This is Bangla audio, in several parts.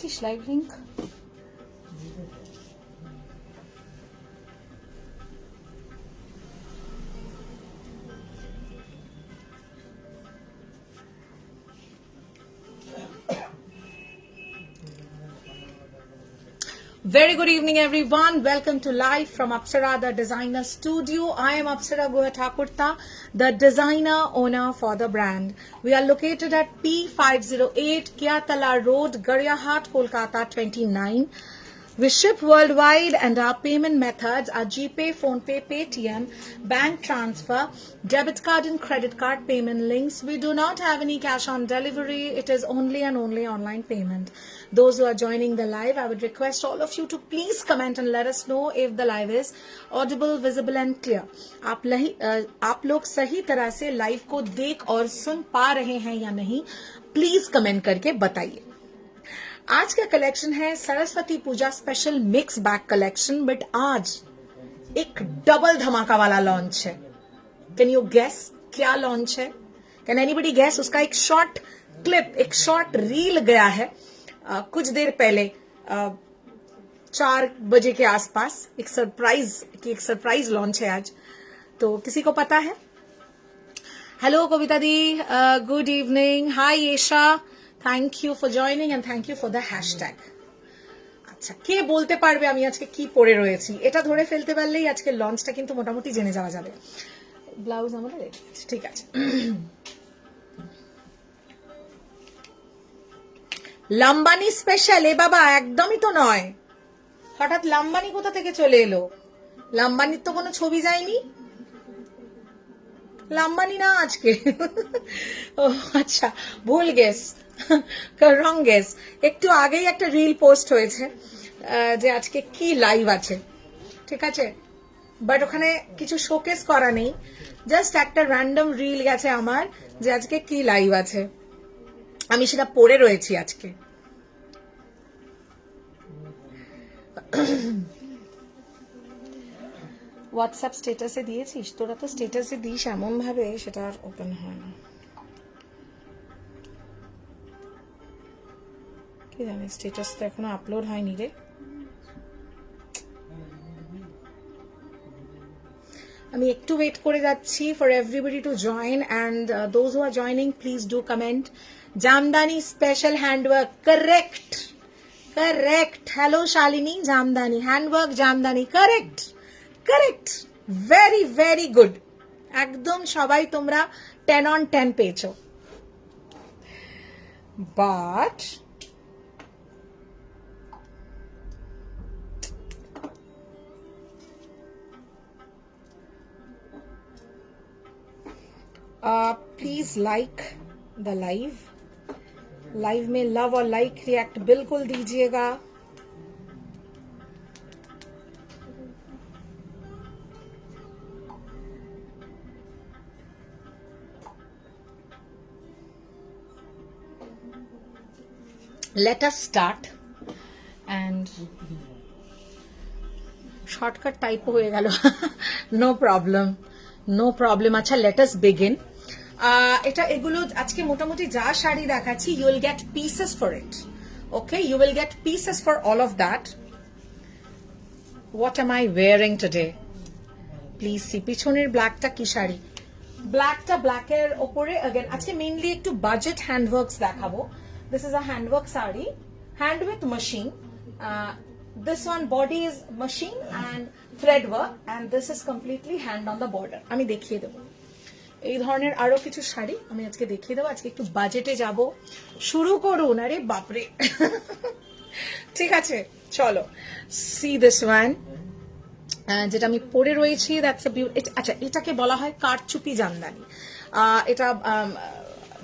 দিয়েছিস live link? Very good evening, everyone. Welcome to live from Apsara, the designer studio. I am Apsara Goya Thakurta, the designer owner for the brand. We are located at P508 Kiatala Road, Garyahat, Kolkata 29. We ship worldwide and our payment methods are GPay, PhonePe, Paytm, bank transfer, debit card and credit card payment links. We do not have any cash on delivery. It is only and only online payment. Those who are joining the live, I would request all of you to please comment and let us know if the live is audible, visible and clear. आप लोग सही तरह से लाइव को देख और सुन पा रहे हैं या नहीं, प्लीज कमेंट करके बताइए। आज का कलेक्शन है Saraswati Puja special mix bag collection, but आज एक डबल धमाका वाला लॉन्च है। कैन यू गेस क्या लॉन्च है? Can anybody guess? उसका एक शॉर्ट क्लिप, एक शॉर्ट रील गया है कुछ देर पहले, 4 बजे के आसपास। एक सरप्राइज लॉन्च है आज, तो किसी को पता है? Hello Kavita di, good evening. Hi Yesha, thank you for joining and thank you for the hashtag. আচ্ছা, কে বলতে পারবে আমি আজকে কি পরে রয়েছি? এটা ধরে ফেলতে পারলেই আজকে লঞ্চটা কিন্তু মোটামুটি জেনে যাওয়া যাবে। ব্লাউজ আমাদের রেডি আছে, ঠিক আছে। লাম্বানি স্পেশাল? এ বাবা, একদমই তো নয়। হঠাৎ লাম্বানি কোথা থেকে চলে এলো? লাম্বানির তো কোনো ছবি যায়নি। লাম্বানি না আজকে। ও আচ্ছা, ভুল গেস, রং গেস। একটু আগেই একটা রিল পোস্ট হয়েছে যে আজকে কি লাইভ আছে, ঠিক আছে, বাট ওখানে কিছু শোকেস করা নেই, জাস্ট একটা র্যান্ডম রিল গেছে আমার যে আজকে কি লাইভ আছে। আমি সেটা পড়ে রয়েছি আজকে। হোয়াটসঅ্যাপ স্ট্যাটাসে দিয়েছিস? তোরা তো স্ট্যাটাসে দিস এমন ভাবে, সেটা আর ওপেন হয় না। কি জানি, স্ট্যাটাস তো এখনো আপলোড হয়নি রে। আমি একটু ওয়েট করে যাচ্ছি for everybody to join, and those who are joining please do comment. Jamdani special handwork, correct correct. Hello Shalini, jamdani handwork, jamdani, correct correct, very very good. একদম সবাই তোমরা 10 on 10 পেয়েছো। But please like the live में लव और लाइक रिएक्ट बिल्कुल दीजिएगा। Let us start and shortcut type হয়ে গেল। No problem. আচ্ছা, let us begin. এটা এগুলো আজকে মোটামুটি যা শাড়ি দেখাচ্ছি, you will get pieces for it. Okay, you will get pieces for all of that. What am I wearing today? Please see. পিছনের ব্ল্যাকটা কি শাড়ি? ব্ল্যাকের ওপরে again আজকে মেইনলি একটু বাজেট হ্যান্ডওয়ার্কস দেখাবো। This is a handwork sari, hand with machine. This one body is machine and thread work, and this is completely hand on the border. আমি দেখিয়ে দেবো এই ধরনের আরো কিছু শাড়ি আমি আজকে দেখিয়ে দেবো। আজকে একটু বাজেটে যাব, শুরু করুন। আরে বাপরে, ঠিক আছে, চলো। সি দিস ওয়ান, যেটা আমি পরে রয়েছি, দ্যাটস আ বিউটি। আচ্ছা, এটাকে বলা হয় কারচুপি জামদানি। এটা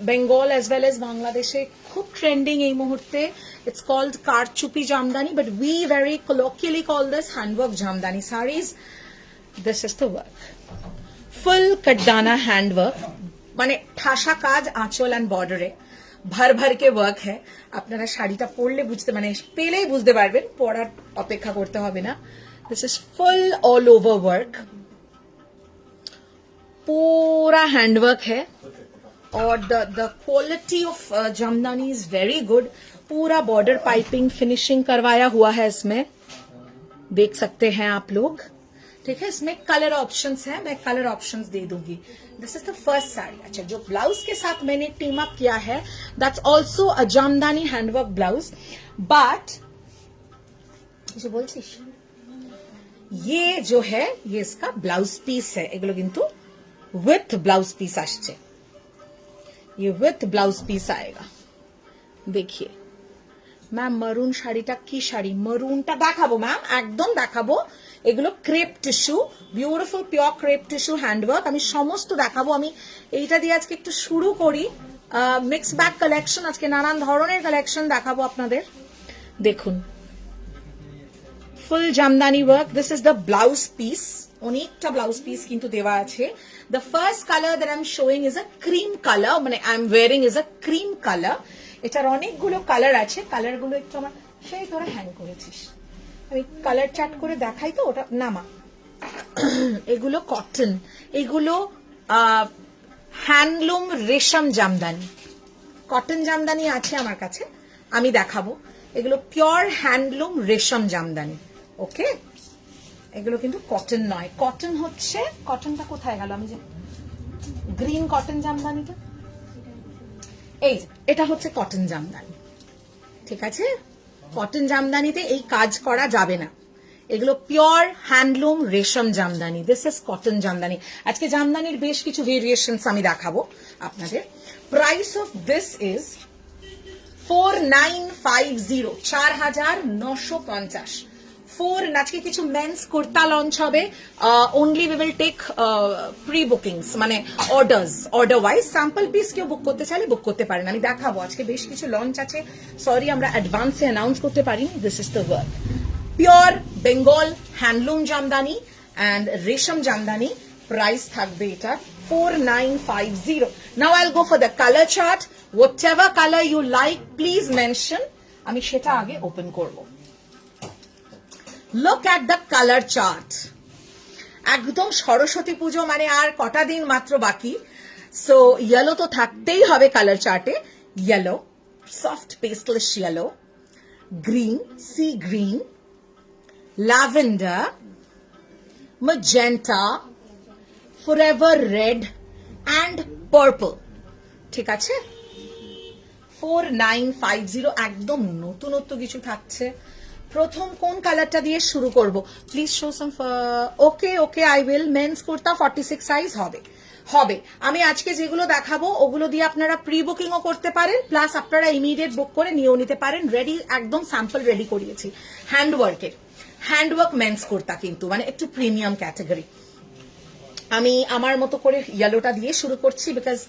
বেঙ্গল as well as বাংলাদেশে খুব ট্রেন্ডিং এই মুহূর্তে। It's called Karchupi Jamdani, but we very colloquially call this handwork Jamdani sarees. This is the work, full কাটদানা handwork, মানে ঠাসা কাজ আঁচল and বর্ডারে ভর ভর के work है। আপনারা শাড়িটা পরলে বুঝতে, মানে পেলেই বুঝতে পারবেন, পরার অপেক্ষা করতে হবে না। This is full all over work, पूरा हैंडवर्क है, और the quality of jamdani is very good. पूरा बॉर्डर पाइपिंग फिनिशिंग करवाया हुआ है इसमें, देख सकते हैं आप लोग। ठीक है, इसमें कलर ऑप्शंस हैं, मैं कलर ऑप्शंस दे दूंगी। This is the first sari. अच्छा, जो ब्लाउज के साथ मैंने टीम अप किया है that's also a jamdani handwork blouse, but जो बोलছিস ये जो है ये इसका ब्लाउज पीस है, এগুলো কিন্তু উইথ ব্লাউজ পিস আসছে, ये विथ ब्लाउज पीस आएगा। देखिए ম্যাম মরুন শাড়িটা কি শাড়ি, মরুনটা দেখাবো ম্যাম, একদম দেখাবো। এগুলো crepe tissue, beautiful pure crepe tissue handwork, আমি সমস্ত দেখাবো। আমি এইটা দিয়ে আজকে একটু শুরু করি, মিক্স ব্যাগ কালেকশন, আজকে নানান ধরনের কালেকশন দেখাবো আপনাদের। দেখুন full Jamdani work, this is the blouse piece, অনেকটা ব্লাউজ পিস কিন্তু দেওয়া আছে। The first colour that I am showing is a cream colour, মানে I am wearing is a cream colour. এটার অনেকগুলো কালার আছে, কালারগুলো একটু আমার সেই তোরা হ্যাং করেছিস, আমি কালার চার্ট করে দেখাই তো, ওটা নামা। এগুলো কটন, এগুলো হ্যান্ডলুম রেশম জামদানি, কটন জামদানি আছে আমার কাছে, আমি দেখাবো। এগুলো পিওর হ্যান্ডলুম রেশম জামদানি। ওকে, এগুলো কিন্তু কটন নয়, কটন হচ্ছে, কটনটা কোথায় গেল, আমি যে গ্রিন কটন জামদানিটা, এই এটা হচ্ছে কটন জামদানি। ঠিক আছে, কটন জামদানিতে এই কাজ করা যাবে না, এগুলো পিওর হ্যান্ডলুম রেশম jamdani. This is cotton jamdani. আজকে জামদানির বেশ কিছু ভেরিয়েশনস আমি দেখাবো আপনাদের। Price of this is 4950, 4950। আজকে কিছু মেন্স কুর্তা লঞ্চ হবে, only we will take pre bookings, মানে অর্ডার ওয়াইজ। স্যাম্পল পিস কেউ বুক করতে চাইলে বুক করতে পারেন, আমি দেখাবো। আজকে বেশ কিছু লঞ্চ আছে, সরি আমরা অ্যাডভান্সে অ্যানাউন্স করতে পারিনি। This is the work, pure Bengal handloom jamdani and রেশম জামদানি। প্রাইস থাকবে এটা 4950। Now I'll go for the colour chart, whatever colour you like please mention, আমি সেটা আগে ওপেন করবো। Look at the color chart. একদম সরস্বতী পুজো মানে আর কটা দিন মাত্র বাকি, সো ইয়েলো তো থাকতেই হবে কালার চার্টে। Yellow, soft pastelish yellow, green, sea green, lavender, magenta, forever red and purple. ঠিক আছে, 4950, একদম নতুনত্ব কিছু থাকছে। প্রথম কোন কালারটা দিয়ে শুরু করব, please show some. Okay okay, I will. Men's kurta 46 size হবে। আমি আজকে যেগুলো দেখাবো ওগুলো দিয়ে আপনারা প্রি বুকিংও করতে পারেন, প্লাস আপনারা ইমিডিয়েট বুক করে নিয়েও নিতে পারেন। রেডি, একদম স্যাম্পল রেডি করিয়েছি হ্যান্ডওয়ার্কের। হ্যান্ডওয়ার্ক মেন্স কুর্তা কিন্তু মানে একটু প্রিমিয়াম ক্যাটাগরি। আমি আমার মতো করে ইয়েলোটা দিয়ে শুরু করছি, বিকজ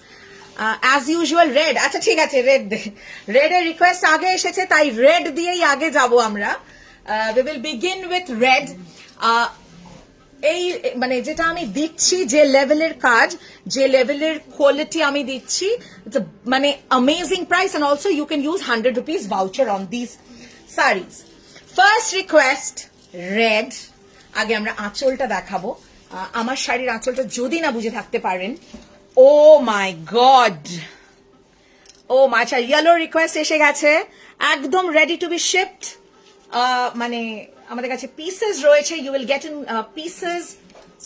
অ্যাজ ইউজুয়াল রেড। আচ্ছা ঠিক আছে, রেডের রিকোয়েস্ট আগে এসেছে, তাই রেড দিয়েই আগে যাব আমরা। We will begin with red. এই মানে যেটা আমি দিচ্ছি, যে লেভেলের কাজ, যে লেভেলের কোয়ালিটি আমি দিচ্ছি, মানে amazing price, and also you can use 100 rupees voucher on this saris. First request red. আগে আমরা আঁচলটা দেখাবো। আমার শাড়ির আঁচলটা যদি না বুঝে থাকতে পারেন, ও মাই গড, ও আচ্ছা, ইয়েলো রিকোয়েস্ট এসে গেছে, একদম রেডি টু বি শিপড। মানে আমাদের কাছে পিসেস রয়েছে, you will get in pieces,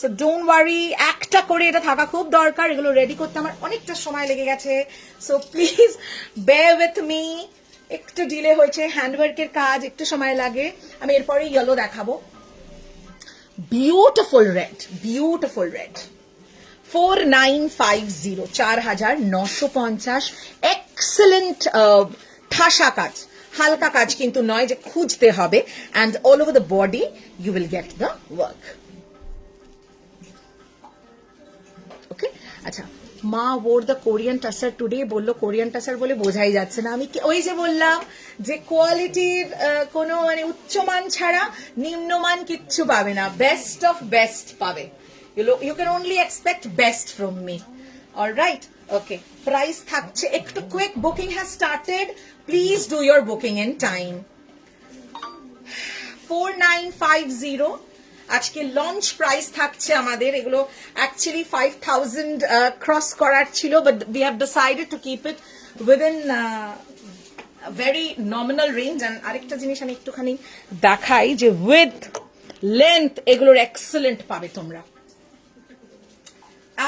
so don't worry. একটা করে এটা থাকা খুব দরকার, এগুলো রেডি করতে আমার অনেকটা সময় লেগে গেছে, so please bear with me. একটু ডিলে হয়েছে, হ্যান্ডওয়ার্কের কাজ একটু সময় লাগে। আমি এরপরে ইয়েলো দেখাবো। Beautiful red, beautiful red. 4950, 4950। Excellent ঠাসা কাজ, হালকা কাজ কিন্তু নয় যে খুঁজতে হবে। And all over the body you will get the work. Okay, আচ্ছা, মা or the Korean tussar today, বললো কোরিয়ান টাসার বলে বোঝাই যাচ্ছে না। আমি ওই যে বললাম যে কোয়ালিটির কোনো মানে উচ্চমান ছাড়া নিম্নমান কিচ্ছু পাবে না, বেস্ট অফ বেস্ট পাবে। You can only expect best from me. All right, okay. Price থাকছে একটু quick. Booking has started. Please do your booking in time. 4950. আজকে লঞ্চ প্রাইস থাকছে আমাদের। এগুলো অ্যাকচুয়ালি 5000 ক্রস করার ছিল, but we have decided to keep it within very nominal range. And আরেকটা জিনিস আমি একটুখানি দেখাই যে width, length এগুলোর excellent পাবে তোমরা,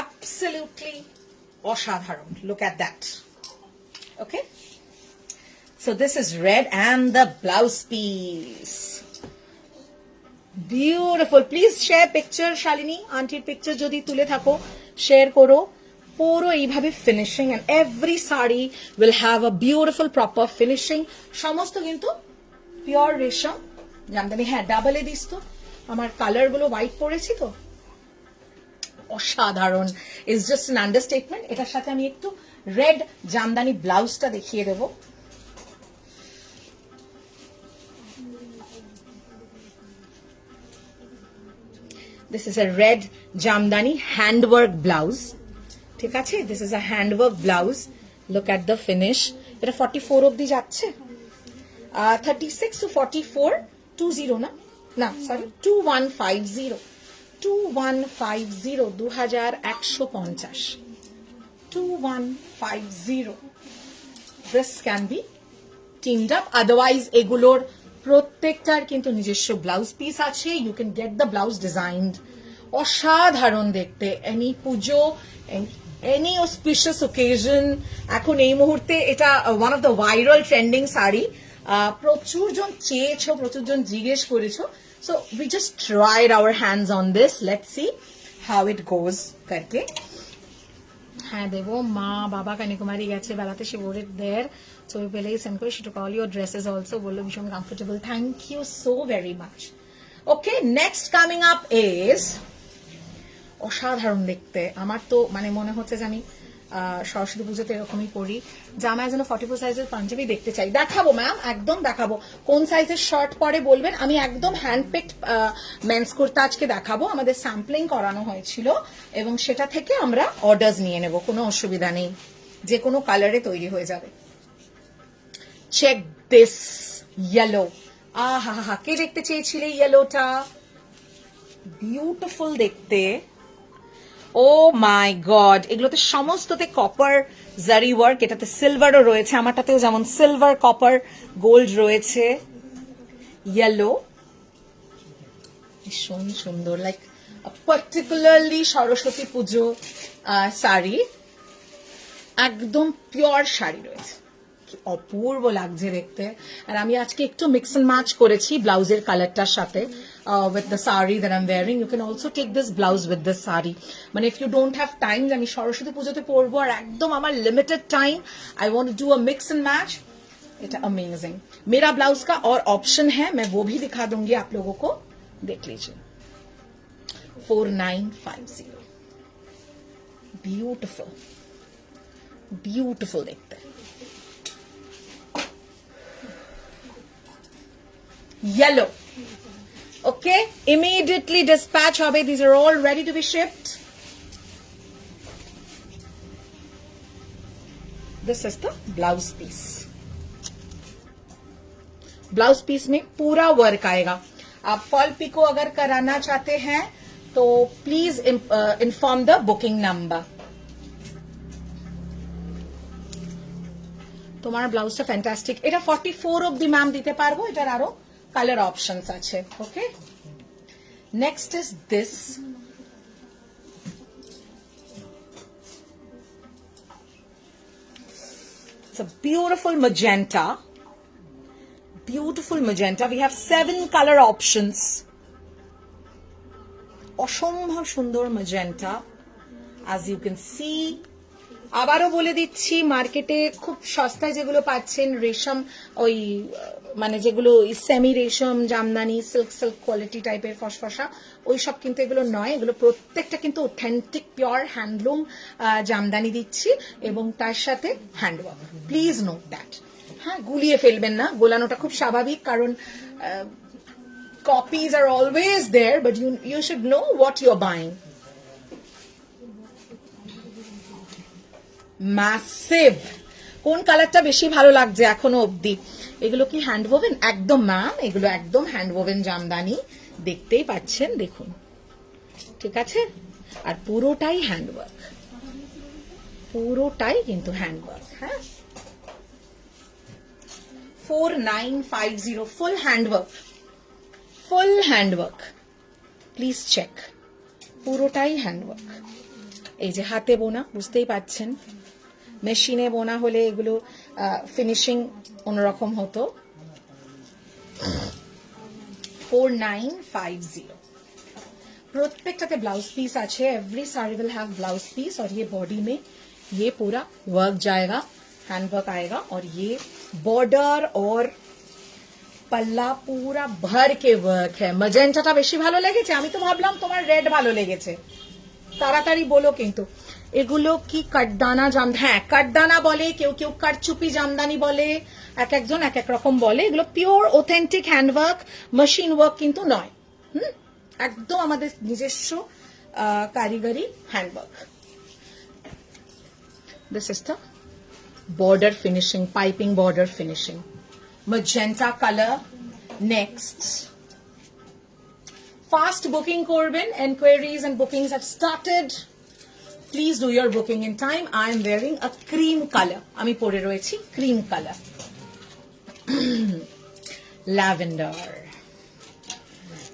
absolutely অসাধারণ. Look at that. Okay, so this is red and the blouse piece. Beautiful. Please share picture, Shalini. Auntie picture jodi tule thako share koro. Puro এইভাবে finishing, and every sari will have a beautiful proper finishing. সমস্ত কিন্তু pure রেশম জামদানি. হ্যাঁ, ডাবল এ দিস তো, আমার কালার গুলো হোয়াইট পড়েছি তো অসাধারণ. Is just an understatement. এটার সাথে আমি একটু রেড জামদানি ব্লাউজটা দেখিয়ে দেবো. This is a red jamdani handwork blouse. ঠিক আছে, this is a handwork blouse. Look at the finish. এটা 44 অবধি যাচ্ছে, 36 to 44, 20 না, না sorry 2150, 2150, 2150, 2150. This can be teamed up. Otherwise এগুলোর প্রত্যেকটার কিন্তু নিজস্ব ব্লাউজ পিস আছে. You can get the blouse designed. অসাধারণ দেখতে. এনি পুজো, এনি অসপিশিয়াস ওকেশন. এখন এই মুহূর্তে এটা one of the viral trending sari. প্রচুর জন চেয়েছো, প্রচুর জন জিজ্ঞেস করেছো. So we just tried our hands on this. Let's see how it goes করকে. হ্যাঁ দেবো, মা বাবা কন্যাকুমারী গেছে বেড়াতে, সে ওর দের ছবি পেলেই সেন্ড করে. সেটা কল ইউর ড্রেসেস অলসো, বললো ভীষণ comfortable. Thank you so very much. Okay, next coming up is অসাধারণ দেখতে. আমার তো মানে মনে হচ্ছে যে আমি সরস্বতী পুজোতে এরকমই পরি. জামায় যেন 44 সাইজের পাঞ্জাবি দেখতে চাই. দেখাবো ম্যাম, একদম দেখাবো. কোন সাইজের শার্ট পরে বলবেন. আমি একদম হ্যান্ড পিকড মেন্স কুর্তা আজকে দেখাবো. আমাদের স্যাম্পলিং করানো হয়েছিল এবং সেটা থেকে আমরা অর্ডার্স নিয়ে নেব, কোনো অসুবিধা নেই, যে কোনো কালারে তৈরি হয়ে যাবে. Check this yellow. আহা হা, কে দেখতে চেয়েছিলে ইয়েলোটা? বিউটিফুল দেখতে. ও মাই গড, এগুলোতে সমস্ততে কপার জারি ওয়ার্ক. এটাতে সিলভারও রয়েছে, আমারটাতেও যেমন সিলভার, কপার, গোল্ড রয়েছে. ইয়েলো ভীষণ সুন্দর, লাইক পার্টিকুলারলি সরস্বতী পুজো শাড়ি. একদম পিওর শাড়ি রয়েছে, কি অপূর্ব লাগছে দেখতে. আর আমি আজকে একটু মিক্স এন্ড ম্যাচ করেছি ব্লাউজের কালারটার সাথে with the sari that I'm wearing. You can also take this blouse with this sari. মানে if you don't have time, আমি সরস্বতী পুজোতে পরবো আর একদম আমার limited time, I want to do a mix and match. এটা अमेजिंग. मेरा ब्लाउज का और ऑप्शन है, मैं वो भी दिखा दूंगी आप लोगों को, देख लीजिए. 4950. ब्यूटिफुल, ब्यूटिफुल देखते हैं. Yellow. Okay, immediately dispatch hobe. These are all ready to be shipped. This is the blouse piece. Blouse piece में पूरा वर्क आएगा. आप फॉल पिको अगर कराना चाहते हैं तो please inform the booking number. তোমার ব্লাউজটা ফ্যান্টাস্টিক. এটা 44 অবধি ম্যাম দিতে পারবো. এটার আরো কালার অপশনস আছে. Okay, next is this. It's a beautiful magenta. Beautiful magenta. We have 7 color options. অসম্ভব সুন্দর magenta. As you can see, আবারও বলে দিচ্ছি, মার্কেটে খুব সস্তায় যেগুলো পাচ্ছেন রেশম, ওই মানে যেগুলো সেমি রেশম জামদানি, সিল্ক সিল্ক কোয়ালিটি টাইপের ফসফসা, ওই সব কিন্তু এগুলো নয়. এগুলো প্রত্যেকটা কিন্তু অথেন্টিক পিওর হ্যান্ডলুম জামদানি দিচ্ছি এবং তার সাথে হ্যান্ডওয়ার্ক. Please note that. হ্যাঁ, গুলিয়ে ফেলবেন না, গোলানোটা খুব স্বাভাবিক, কারণ copies are always there, but you should know what you're buying. Massive. কোন কালারটা বেশি ভালো লাগছে এখনো অবধি? এগুলো কি হ্যান্ড ওভেন? একদম ম্যাম, এগুলো একদম হ্যান্ড ওভেন জামদানি, দেখতেই পাচ্ছেন, দেখুন. ঠিক আছে, আর পুরোটাই হ্যান্ডওয়ার্ক, পুরোটাই কিন্তু হ্যান্ডওয়ার্ক. হ্যাঁ, 4950 full handwork, please check, পুরোটাই হ্যান্ডওয়ার্ক। এই যে হাতে বোনা, বুঝতেই পাচ্ছেন, মেশিনে বোনা হলে এগুলো ফিনিশিং অন্যরকম হতো। 4950 प्रत्येकटाते ब्लाउज पीस आछे, every sari will have blouse piece, और ये बॉडी में ये पूरा वर्क जाएगा, हैंड वर्क आएगा, और ये बॉर्डर और पल्ला पूरा भर के वर्क है। मजेंटाटा बेशी भालो लेगेছে, আমি তো ভাবলাম তোমার রেড ভালো লেগেছে, তাড়াতাড়ি বলো। কিন্তু এগুলো কি কাটদানা জাম, হ্যাঁ কাটদানা বলে, কেউ কেউ কাটচুপি জামদানি বলে, এক একজন এক এক রকম বলে। এগুলো pure authentic handwork, machine work কিন্তু নয়, একদম আমাদের নিজস্ব কারিগরি handwork. This is the border finishing, piping border finishing, magenta color. Next, fast booking korben, enquiries and bookings have started. Please do your booking in time. I am wearing a cream color, ami pore royechi cream color. Lavender.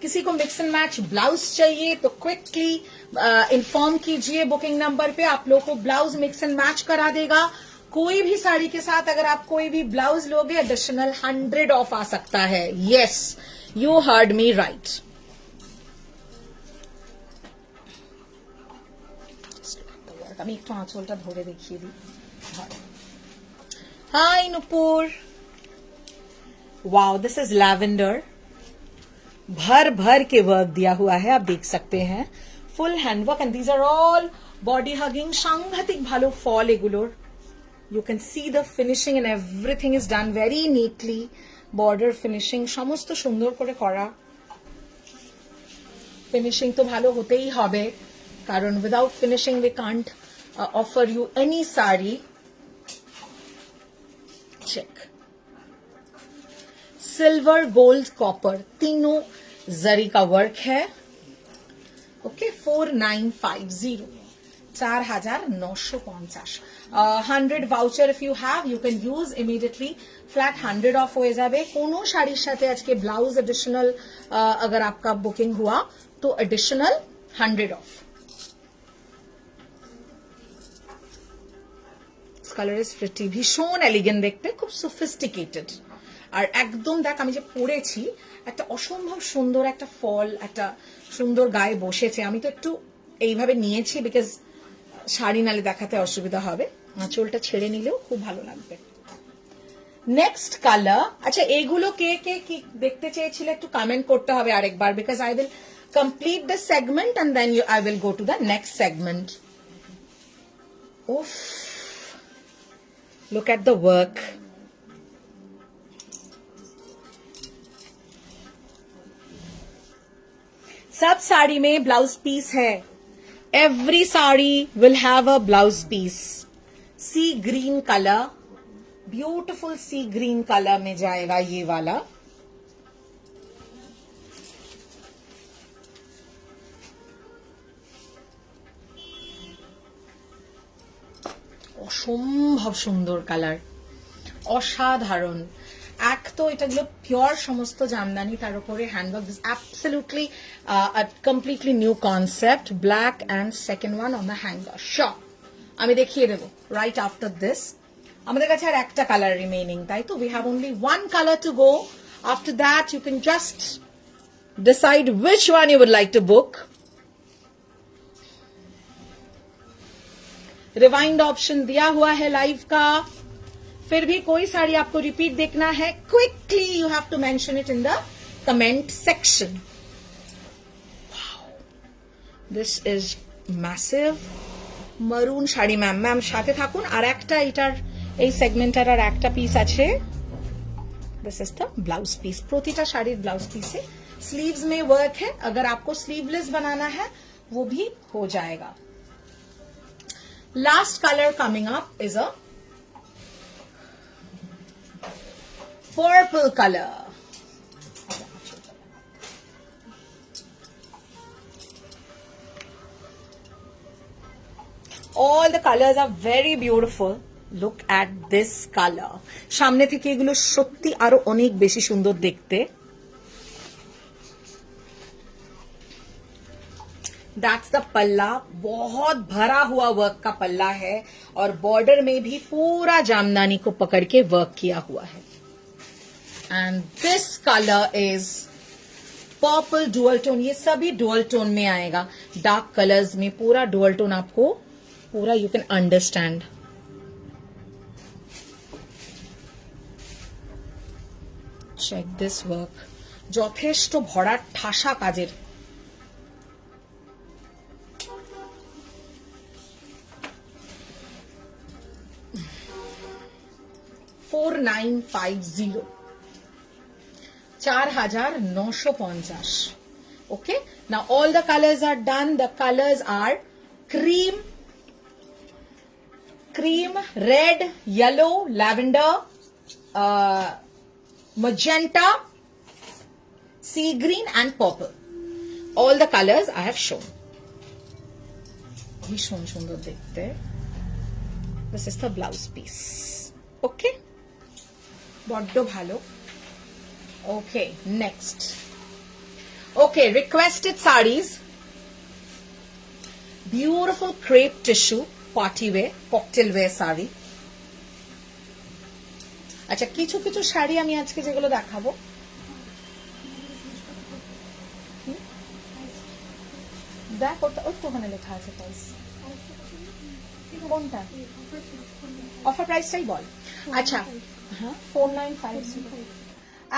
किसी को मिक्स एंड मैच ब्लाउज चाहिए तो क्विकली इन्फॉर्म कीजिए बुकिंग नंबर पे, आप लोग को ब्लाउज मिक्स एंड मैच करा देगा। कोई भी साड़ी के साथ अगर आप कोई भी ब्लाउज लोगे एडिशनल 100 ऑफ आ सकता है। Yes, you heard me right. আমি একটু আঁচলটা ধরে দেখিয়ে দিই। Hi Nupur, wow this is lavender, भर भर के वर्क दिया हुआ है, आप देख सकते हैं, full handwork, and these are all body hugging, सांघातिक भालो फल एगुलोर। You can see the finishing and everything is done very neatly. Border finishing সমস্ত সুন্দর করে করা। ফিনিশিং তো ভালো হতেই হবে, কারণ without finishing we can't offer you any sari. Check. Silver, gold, copper, तीनों जरी का वर्क है। Okay, 4950, 4950। 100 voucher if you have, you can use immediately, flat 100 of हो जाবে। কোনো শাড়ির সাথে আজকে ব্লাউজ এডিশনাল अगर आपका बुकिंग हुआ तो additional 100 of. Colour is pretty, ভীষণ এলিগেন্ট দেখতে, খুব সোফিস্টিকেটেড, আর একদম দেখ আমি যে পরেছি একটা অসম্ভব সুন্দর একটা ফল, একটা সুন্দর গায়ে বসেছে। আমি তো একটু এইভাবে নিয়েছি বিকজ শাড়ি নালে দেখাতে অসুবিধা হবে, আঁচলটা ছেড়ে নিলেও খুব ভালো লাগবে। নেক্সট কালার, আচ্ছা এগুলো কে কে কি দেখতে চেয়েছিলে একটু কমেন্ট করতে হবে আরেকবার, because I will complete the segment and then I will go to the next segment. উফ, look at the work. सब साड़ी में ब्लाउज पीस है, every sari will have a blouse piece. Sea green colour, beautiful sea green colour में जाएगा ये वाला। অসম্ভব সুন্দর কালার, অসাধারণ। এক তো এটাগুলো পিওর সমস্ত জামদানি, তার উপরে handwork, this absolutely a completely new concept. Black and second one on the hanger. Shop আমি দেখিয়ে দেবো রাইট আফটার দিস। আমাদের কাছে আর একটা কালার রিমেইনিং, তাই তো we have only one colour to go. After that you can just decide which one you would like to book. Rewind option दिया हुआ है लाइव का। फिर भी कोई साड़ी आपको रिपीट देखना है, quickly you have to mention it in the comment section. This is massive maroon sari. Ma'am ma'am সাথে থাকুন, আর একটা এটার এই সেগমেন্টার আর একটা পিস আছে। This is the blouse piece. প্রতিটা শাড়ির ব্লাউজ পিসে स्लीव्स में वर्क है, अगर आपको स्लीवलेस बनाना है वो भी हो जाएगा। Last color coming up is a purple color. All the colors are very beautiful. Look at this colour. সামনে থেকে এগুলো সত্যি আরো অনেক বেশি সুন্দর দেখতে। That's the पल्ला, बहुत भरा हुआ वर्क का पल्ला है और बॉर्डर में भी पूरा जामदानी को पकड़ के वर्क किया हुआ है। And this colour is purple dual tone. ये सभी डुअल टोन में आएगा, डार्क कलर्स में पूरा डुअल टोन आपको पूरा you can understand. Check this work, যথেষ্ট ভরা ঠাসা কাজের। $4950, 4950। Okay, now all the colors are done. The colors are cream, red, yellow, lavender, magenta, sea green and purple. All the colors I have shown. ভীষণ সুন্দর দেখতে। This is the blouse piece. Okay, বড্ড ভালো। Okay, next. Okay, requested sarees. Beautiful crepe tissue party wear, cocktail wear saree. আচ্ছা, কিছু কিছু শাড়ি আমি আজকে যেগুলো দেখাবো, দেখ ওখানে লেখা আছে প্রাইস কোনটা, অফার প্রাইসটাই বল। আচ্ছা, হ্যাঁ 4950,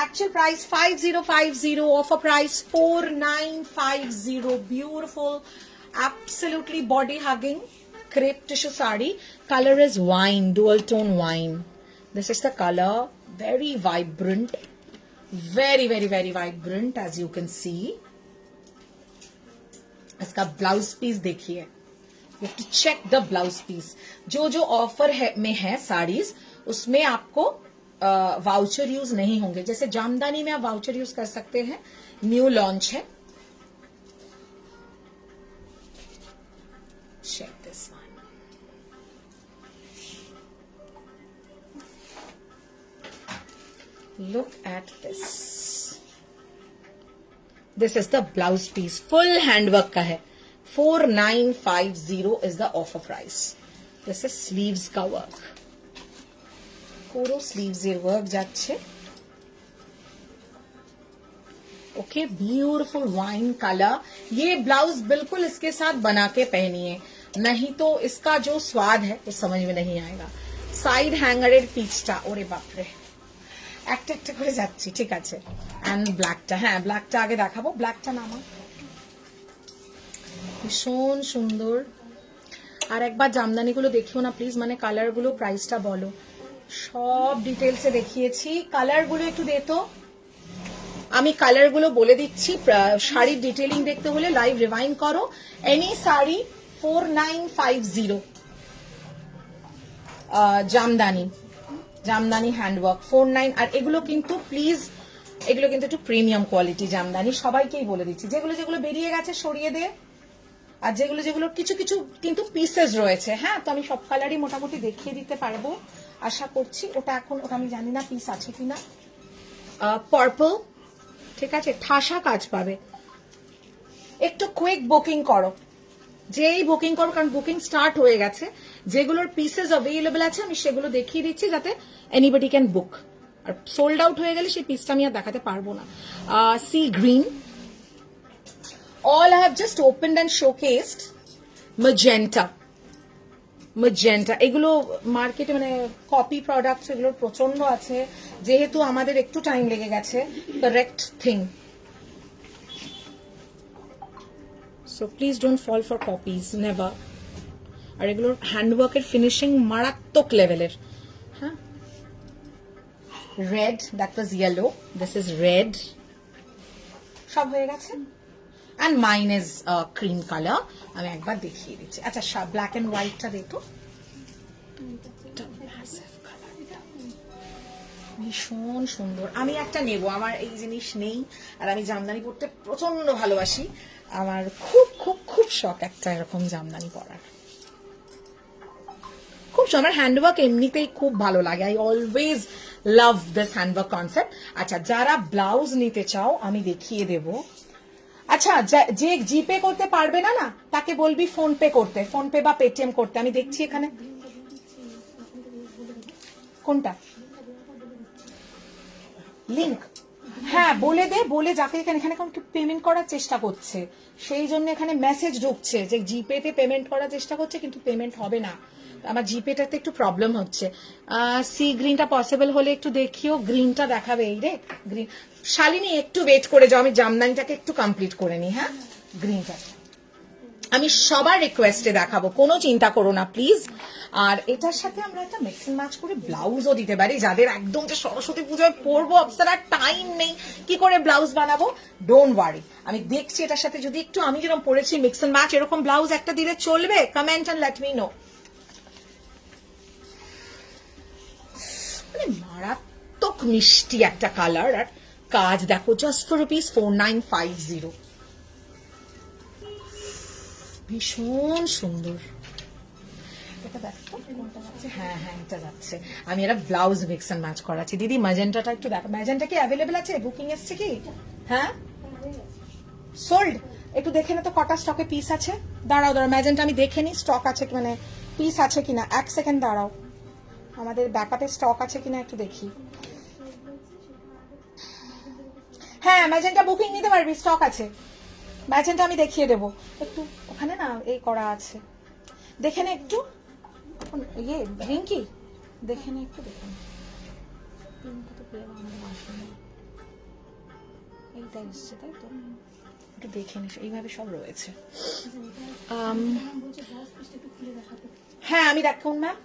actual price 5050, offer price 4950. Beautiful, absolutely body hugging crepe tissue sari. Color is wine, dual tone wine. This is the color, very vibrant, very very very vibrant, as you can see. इसका ब्लाउज पीस देखिए, you have to check the blouse piece. जो जो ऑफर में है साड़ीज, उसमें आपको वाउचर यूज नहीं होंगे। जैसे जामदानी में आप वाउचर यूज कर सकते हैं, न्यू लॉन्च है। Check this one, look at this. This is the blouse piece, full handwork का है। 4950 is the offer price. This is sleeves का work, पूरा sleeves এর work যাচ্ছে। Okay, beautiful wine colour. ये ब्लाउज बिल्कुल इसके साथ बना के पहनिए, नहीं तो इसका जो स्वाद है वो समझ में नहीं आएगा। সাইড হ্যাঙ্গারের পিচটা, ওরে বাপরে, একটা একটা করে যাচ্ছি, ঠিক আছে। এন্ড ব্ল্যাকটা, হ্যাঁ ব্ল্যাকটা আগে দেখাবো, ব্ল্যাকটা নামা ভীষণ সুন্দর। আর একবার জামদানিগুলো দেখিও না প্লিজ, মানে কালারগুলো, প্রাইসটা বলো, সব ডিটেলসে দেখিয়েছি। কালারগুলো একটু দে তো, আমি কালারগুলো বলে দিচ্ছি। শাড়ির ডিটেলিং দেখতে হলে লাইভ রিভাইন্ড করো। Any sari 4950, Jamdani handwork 49। আর এগুলো কিন্তু প্লিজ, এগুলো কিন্তু একটু প্রিমিয়াম কোয়ালিটি জামদানি, সবাইকেই বলে দিচ্ছি। যেগুলো যেগুলো বেরিয়ে গেছে সরিয়ে দে, আর যেগুলো যেগুলো কিছু কিছু কিন্তু পিসেস রয়েছে, হ্যাঁ, তো আমি সব কালারই মোটামুটি দেখিয়ে দিতে পারবো আশা করছি। ওটা এখন, ওটা আমি জানি না পিস আছে কিনা। পার্পল, ঠিক আছে, ঠাসা কাজ পাবে। একটু কুইক বুকিং করো, যেই বুকিং করো, কারণ বুকিং স্টার্ট হয়ে গেছে। যেগুলোর পিসেস অ্যাভেলেবল আছে আমি সেগুলো দেখিয়ে দিচ্ছি, যাতে anybody can book. Are sold out হয়ে গেলে সেই পিসটা আমি আর দেখাতে পারবো না। Sea green, all I have just opened and showcased. magenta এগুলো মার্কেটে মানে কপি প্রোডাক্টস, এগুলোর প্রচন্ড আছে, যেহেতু আমাদের একটু টাইম লেগে গেছে। Correct thing, so please don't fall for copies, never. আর এগুলোর হ্যান্ডওয়ার্কের ফিনিশিং মারাত্মক লেভেলের। হ্যাঁ, red, that was yellow, this is red. সব হয়ে গেছে। And mine is cream color. আমি একবার দেখিয়ে দিচ্ছি। আচ্ছা, ব্ল্যাক এন্ড হোয়াইটটা দেখো, ভীষণ সুন্দর। আমি একটা নেব, আমার এই জিনিস নেই, আর আমি জামদানি পরতে প্রচন্ড ভালোবাসি। আমার খুব খুব খুব শখ একটা এরকম জামদানি পরার, খুব আমার হ্যান্ডওয়ার্ক এমনিতেই খুব ভালো লাগে, I always love this handwork concept. আচ্ছা, যারা ব্লাউজ নিতে চাও আমি দেখিয়ে দেব। আচ্ছা, যে জিপে করতে পারবে না না তাকে বলবি ফোন পে করতে, ফোন পে বা পেটিএম করতে। আমি দেখছি এখানে কোনটা লিংক, হ্যাঁ বলে দে, বলে যাকে এখানে এখানে পেমেন্ট করার চেষ্টা করছে, সেই জন্য এখানে মেসেজ ঢুকছে যে জিপেতে পেমেন্ট করার চেষ্টা করছে কিন্তু পেমেন্ট হবে না। আমার জিপেটাতে একটু প্রবলেম হচ্ছে। সি গ্রিনটা পসিবল হলে একটু দেখিও, গ্রিনটা দেখাবে এই রে গ্রিন। শালিনী একটু ওয়েট করে যাও, আমি জামদানিটাকে একটু কমপ্লিট করে নিই। হ্যাঁ, গ্রিনটা আমি সবার রিকোয়েস্টে দেখাবো, কোনো চিন্তা করো না প্লিজ। আর এটার সাথে আমরা একটা মিক্সিং ম্যাচ করে ব্লাউজও দিতে পারি, যাদের একদম যে সরস্বতী পুজোয় পরবো অপসরা টাইম নেই, কি করে ব্লাউজ বানাবো, ডোন্ট ওয়ারি। আমি দেখছি এটার সাথে যদি একটু আমি যেরকম পরেছি মিক্স এন্ড ম্যাচ এরকম ব্লাউজ একটা দিলে চলবে, comment and let me know. মানে মারাত্মক মিষ্টি একটা কালার, আর কাজ দেখো, জাস্ট ফর ₹4950, ভীষণ সুন্দর। এটা দেখো কোনটা যাচ্ছে, হ্যাঁ হ্যাঁ এটা যাচ্ছে। আমি এটা ব্লাউজ মিক্স এন্ড ম্যাচ করাচ্ছি। দিদি ম্যাজেন্টাটা একটু দেখো, ম্যাজেন্টা কি অ্যাভেলেবেল আছে, বুকিং এসছে কি? হ্যাঁ সোল্ড, একটু দেখে না তো কটা স্টকে পিস আছে। দাঁড়াও দাঁড়াও, ম্যাজেন্টা আমি দেখে নি স্টক আছে মানে পিস আছে কিনা, এক সেকেন্ড দাঁড়াও, আমাদের ব্যাকআপে স্টক আছে কিনা একটু দেখি। হ্যাঁ ম্যাজেন্টা বুকিং নিতে পারবি, স্টক আছে। ম্যাজেন্টা আমি দেখিয়ে দেবো, একটু ওখানে না এই করা আছে, দেখে নে একটু। ইয়ে রিঙ্কি দেখে নে একটু, দেখে নে এইটা এসছে তাই তো, একটু দেখে নিস, এইভাবে সব রয়েছে। হ্যাঁ আমি দেখুন ম্যাম,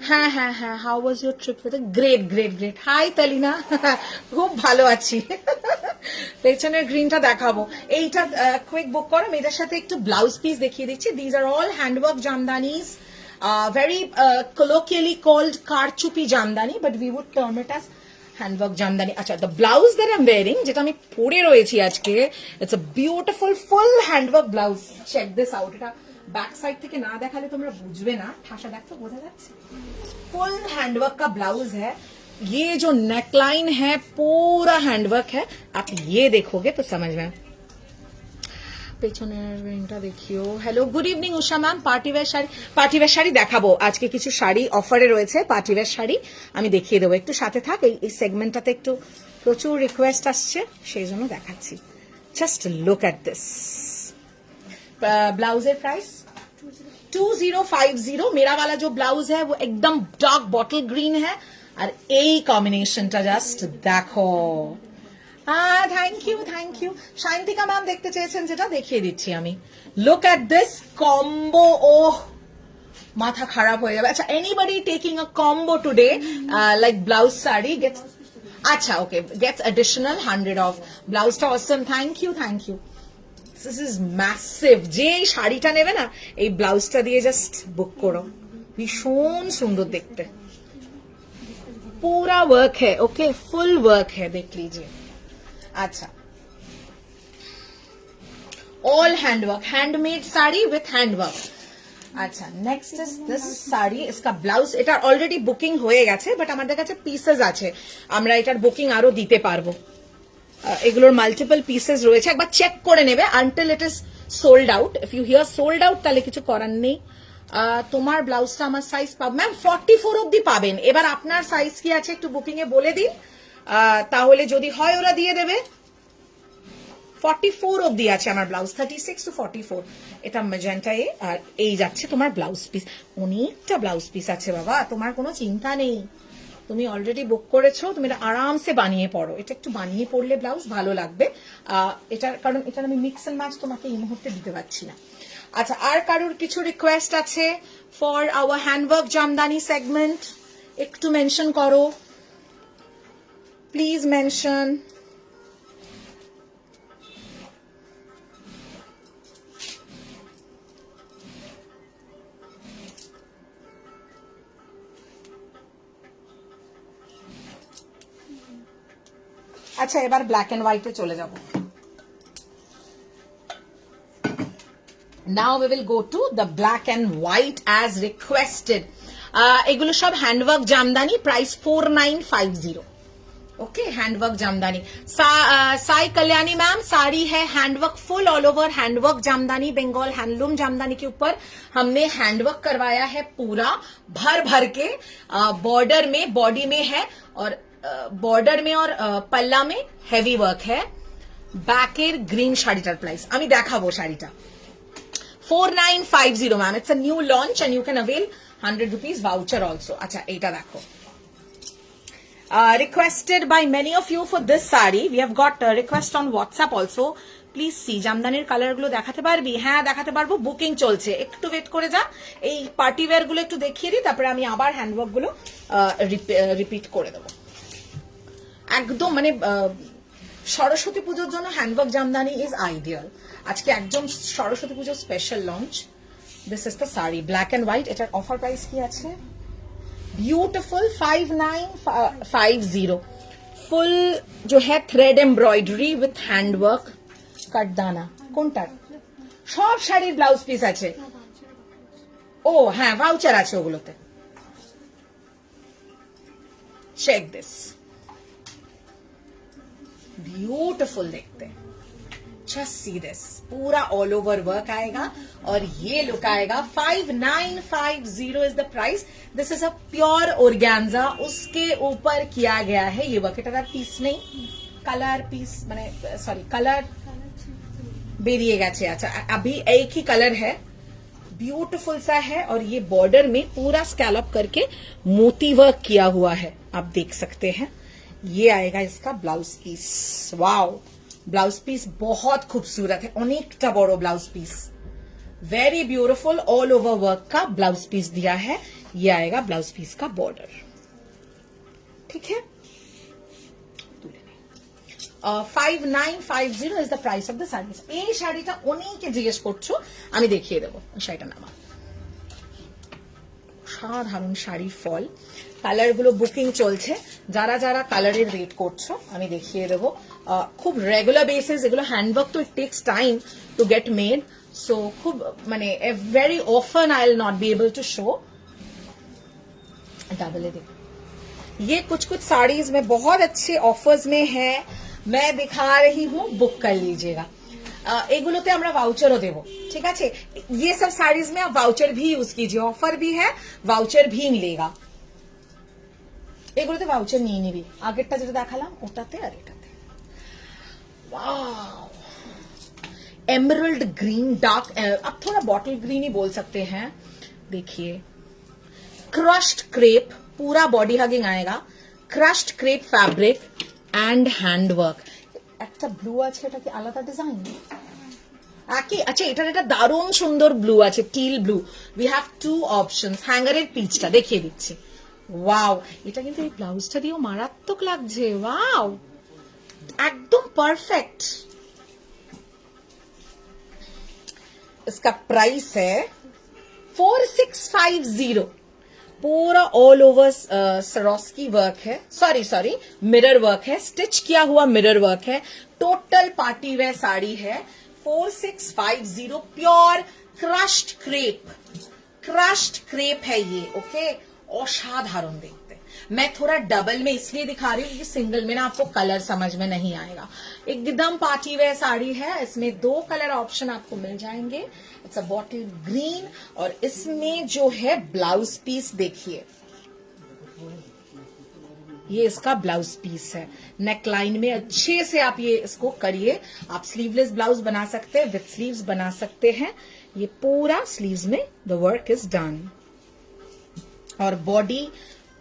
হ্যাঁ হ্যাঁ হ্যাঁ, how was your trip with? Great great great. Hi Talina, খুব ভালো আছি। পেছনের গ্রিনটা দেখাবো, এইটা কুইক বুক করো, এটার সাথে একটু ব্লাউজ পিস দেখিয়ে দিচ্ছি। These are all handwork Jamdanis, very colloquially called Karchupi Jamdani, but we would term it as handwork Jamdani. আচ্ছা, the blouse that I'm wearing, যেটা আমি পরে রয়েছি আজকে, it's a beautiful full handwork blouse. Check this out. এটা ব্যাক সাইড থেকে না দেখালে তোমরা বুঝবে না, ঠাসা দেখো বোঝা যাচ্ছে। फुल हैंडवर्क का ब्लाउज है, ये जो नेकलाइन है पूरा हैंडवर्क है, आप ये देखोगे तो समझ में। পেছনের রিংটা দেখিও। Hello, good evening Usha ma'am. Partywear sari, partywear sari দেখাবো আজকে, কিছু শাড়ি অফারে রয়েছে, পার্টিওয়্যার শাড়ি আমি দেখিয়ে দেবো। একটু সাথে থাক, এই সেগমেন্টটাতে একটু প্রচুর রিকোয়েস্ট আসছে, সেই জন্য দেখাচ্ছি। Just look at this. ब्लाउजर प्राइस 2050। मेरा वाला जो ब्लाउज है वो एकदम डार्क बॉटल ग्रीन है, और এই কম্বিনেশনটা জাস্ট দেখো। Thank you thank you. Shantika ma'am দেখতে চেয়েছেন, যেটা দেখিয়ে দিচ্ছি আমি। Look at this combo, oh মাথা খারাপ হয়ে যাবে। আচ্ছা, anybody taking a combo today like blouse sari gets, আচ্ছা ওকে, গেটস অ্যাডিশনাল 100 অফ। ব্লাউজটা awesome, thank you thank you. This is massive. যে শাড়িটা নেবে না এই ব্লাউজটা দিয়ে জাস্ট বুক করো, ভীষণ সুন্দর দেখতে। पूरा वर्क है, ओके फुल वर्क है, देख लीजिए। अच्छा, all handwork, handmade sari with handwork. আচ্ছা, নেক্সট ইজ দিস শাড়ি, इसका ব্লাউজ, এটা অলরেডি বুকিং হয়ে গেছে, বাট আমাদের কাছে পিসেস আছে, আমরা এটার বুকিং আরো দিতে পারবো। এগুলোর মাল্টিপল পিসেস রয়েছে, একবার চেক করে নেবে until it is sold out. If you hear sold out তাহলে কিছু করার নেই। তোমার ব্লাউজটা আমার সাইজ পাবো ম্যাম 44 অব্দি পাবেন। এবার আপনার সাইজ কি আছে একটু বুকিং এ বলে দিন, তাহলে যদি হয় ওরা দিয়ে দেবে। 44 অব্দি আছে আমার ব্লাউজ, 36 to 44। এটা ম্যাজেন্টা এ, আর এই যাচ্ছে তোমার ব্লাউজ পিস। অনেকটা ব্লাউজ পিস আছে বাবা, তোমার কোনো চিন্তা নেই, তুমি অলরেডি বুক করেছো, তুমি এটা আরামসে বানিয়ে পড়ো। এটা একটু বানিয়ে পড়লে ব্লাউজ ভালো লাগবে, এটার কারণ এটা আমি মিক্স এন্ড ম্যাচ তোমাকে এই মুহূর্তে দিতে পারছি না। আচ্ছা, আর কারোর কিছু রিকোয়েস্ট আছে for our handwork Jamdani segment? একটু মেনশন করো প্লিজ, মেনশন। আচ্ছা, এবার ব্ল্যাক এন্ড হোয়াইটে চলে যাব। Now we will go to the black and white as requested. এগুলো সব handwork Jamdani, price 4950। Okay, handwork Jamdani. Sai Kalyani ma'am, sari है handwork, full all over handwork Jamdani, Bengal handloom Jamdani के ऊपर हमने हैंडवर्क करवाया है पूरा भर भर के। बॉर्डर में, बॉडी में है, और बॉर्डर में और पल्ला में हेवी वर्क है। बैकेर ग्रीन শাড়িটার প্রাইস আমি দেখাবো, শাড়িটা 4950 ma'am. It's a new launch and you can avail 100 rupees voucher also. अच्छा, এইটা দেখো, requested by many of you for this saree. We have got a request on WhatsApp also. Please see, জামদানির কালার গুলো দেখাতে পারবি? হ্যাঁ, দেখাতে পারবো, বুকিং চলছে, একটু ওয়েট করে যা। এই পার্টি ওয়্যার গুলো একটু দেখিয়ে দিই, তারপরে আমি আবার হ্যান্ডওয়ার্ক গুলো রিপিট করে দেবো। একদম মানে সরস্বতী পুজোর জন্য হ্যান্ডওয়ার্ক জামদানি ইজ আইডিয়াল। আজকে একদম সরস্বতী পুজোর special launch. This is the sari, black and white. এটার অফার প্রাইস কি আছে? ब्यूटिफुल 5950। फुल जो है थ्रेड एम्ब्रॉयडरी विथ हैंडवर्क, कटदाना কোনটার? সব শাড়ির ব্লাউজ পিস আছে। ও হ্যাঁ, ভাউচার আছে ওগুলোতে। চেক দিস, ब्यूटिफुल देखते हैं। Just see this, पूरा ऑल ओवर वर्क आएगा और ये लुक आएगा। 5950 is the price. This is a pure organza, उसके ऊपर किया गया है ये वर्क। এটা পিস নেই, কালার পিস মানে সরি কালার বেরিয়ে গেছে। अच्छा, अभी एक ही कलर है, ब्यूटिफुल सा है, और ये बॉर्डर में पूरा स्कैलप करके मोती वर्क किया हुआ है, आप देख सकते हैं। ये आएगा इसका blouse piece. Wow, blouse piece बहुत खूबसूरत है, अनेकटा बड़ो blouse piece, very beautiful all over work का ब्लाउज पीस दिया है। ये आएगा ब्लाउज पीस का बॉर्डर, ठीक है। 5950 is the price of the sari. এই শাড়িটা অনেকে জিজ্ঞেস করছো, আমি দেখিয়ে দেবো শাড়িটার নাম। সাধারণ শাড়ির ফল, কালার গুলো বুকিং চলছে। যারা যারা কালারের ওয়েট করছো আমি দেখিয়ে দেবো। খুব রেগুলার বেসিস এগুলো হ্যান্ডওয়ার্ক, তো it takes time to get made, so खूब माने very often I will not be able to show. Double देखो, ये कुछ कुछ साड़ीज में बहुत अच्छे ऑफर्स में है, मैं दिखा रही हूँ, बुक कर लीजिएगा। এগুলোতে আমরা ভাউচারও দেবো, ঠিক আছে। ये सब साड़ीज में आप वाउचर भी यूज कीजिए, ऑफर भी है, वाउचर भी मिलेगा। এগুলোতে ভাউচার নিয়ে নিবি, আগেরটা যেটা দেখালাম ওটাতে আর এটাতে। वाओ, एमरल्ड ग्रीन, डार्क, अब थोड़ा बॉटल ग्रीन ही बोल सकते हैं। देखिए, क्रश्ड क्रेप, पूरा बॉडी हगिंग आएगा, crushed crepe fabric and handwork. একটা ব্লু আছে, এটা কি আলাদা ডিজাইন একই? আচ্ছা, এটার এটা দারুণ সুন্দর ব্লু আছে, teal blue. We have two options. হ্যাঙ্গারের পিচটা দেখিয়ে দিচ্ছি। ওয়াও, এটা কিন্তু এই ব্লাউজটা দিয়েও মারাত্মক লাগছে। ওয়াও, एकदम परफेक्ट। इसका प्राइस है 4650। पूरा ऑल ओवर सरोस्की वर्क है, सॉरी मिरर वर्क है, स्टिच किया हुआ मिरर वर्क है, टोटल पार्टी वेयर साड़ी है। 4650, प्योर क्रश्ड क्रेप है ये, ओके। असाधारण देखते। मैं थोड़ा डबल में इसलिए दिखा रही हूँ क्योंकि सिंगल में ना आपको कलर समझ में नहीं आएगा। एकदम पार्टी वेयर साड़ी है, इसमें 2 कलर ऑप्शन आपको मिल जाएंगे। इट्स अ बॉटल ग्रीन, और इसमें जो है ब्लाउज पीस देखिए, ये इसका ब्लाउज पीस है। नेक लाइन में अच्छे से आप ये इसको करिए। आप स्लीवलेस ब्लाउज बना सकते हैं, विथ स्लीव्स बना सकते हैं। ये पूरा स्लीव्स में द वर्क इज डन, और बॉडी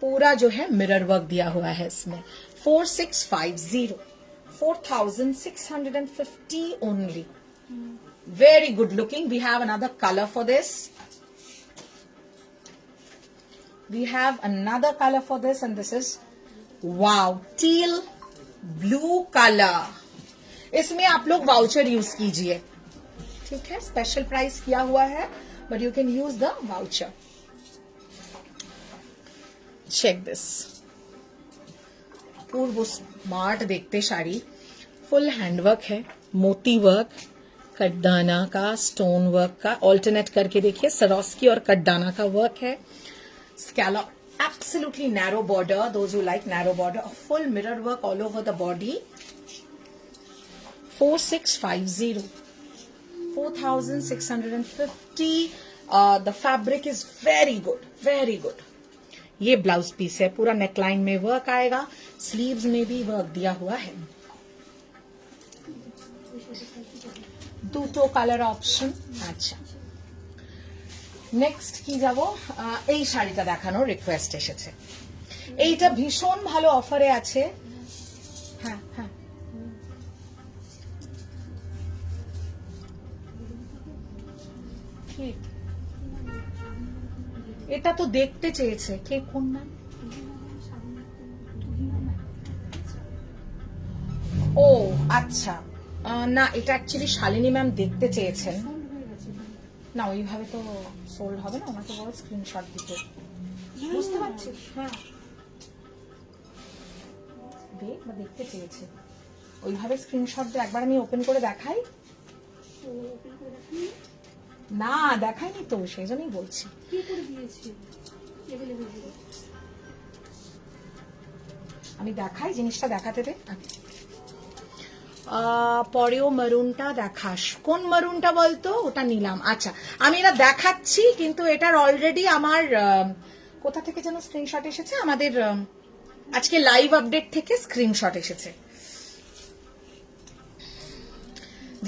पूरा जो है मिरर वर्क दिया हुआ है इसमें। 4650, 4650 only. Very good looking. We have another color for this. We have another color for this, and this is wow, teal blue color. इसमें आप लोग वाउचर यूज कीजिए, ठीक है। स्पेशल प्राइस किया हुआ है, but you can use the voucher. Check this, पूर्व स्मार्ट देखते शाड़ी, फुल हैंडवर्क है, मोती वर्क, कटदाना का स्टोन वर्क का ऑल्टरनेट करके देखिए, सरोस्की और कटदाना का वर्क है. Scallop, absolutely narrow border. Those who like narrow border, a full mirror work all over the body. 4650, 4650. The fabric is very good, very good. ये ब्लाउज पीस है, पूरा नेकलाइन में वर्क आएगा, स्लीव्स में भी वर्क दिया हुआ है. দুটো কালার অপশন. আচ্ছা, নেক্সট কি যাব, এই শাড়িটা দেখানোর রিকোয়েস্ট এসেছে. এইটা ভীষণ ভালো অফারে আছে. হ্যাঁ হ্যাঁ, ঠিক, এটা তো দেখতে চেয়েছে কে, কোন নাম? ও আচ্ছা, না এটা অ্যাকচুয়ালি শালিনী ম্যাম দেখতে চেয়েছেন. না ওইভাবে তো সোল্ড হবে না, ওনাকে বড় স্ক্রিনশট দিতে. বুঝতে পারছি, হ্যাঁ দেখ বা দেখতে চেয়েছে, ওইভাবে স্ক্রিনশট দিয়ে একবার আমি ওপেন করে দেখাই. না দেখাইনি তো, সেই জন্যই বলছি. আমি দেখাই, জিনিসটা দেখাতে দে. পরেও মারুনটা দেখাস, কোন মারুনটা বলতো? ওটা নিলাম. আচ্ছা, আমি এটা দেখাচ্ছি, কিন্তু এটার অলরেডি আমার কোথা থেকে যেন স্ক্রিনশট এসেছে, আমাদের আজকে লাইভ আপডেট থেকে স্ক্রিনশট এসেছে.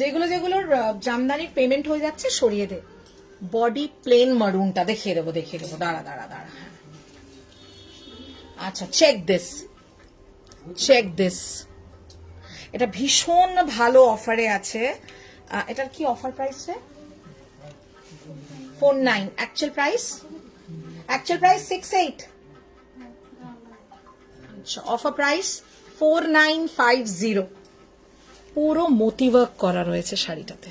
যেগুলো যেগুলোর জামদানির পেমেন্ট হয়ে যাচ্ছে সরিয়ে দে. বডি প্লেন মারুনটা দেখিয়ে দেবো, দেখিয়ে দেবো, দাঁড়া দাঁড়া দাঁড়া. আচ্ছা, চেক দিস, চেক দিস. এটা ভীষণ ভালো অফারে আছে. এটার কি অফার প্রাইস রে? 49. Actual price 68. আচ্ছা, অফার প্রাইস 4950. পুরো मोती वर्क করা রয়েছে শাড়িটাতে,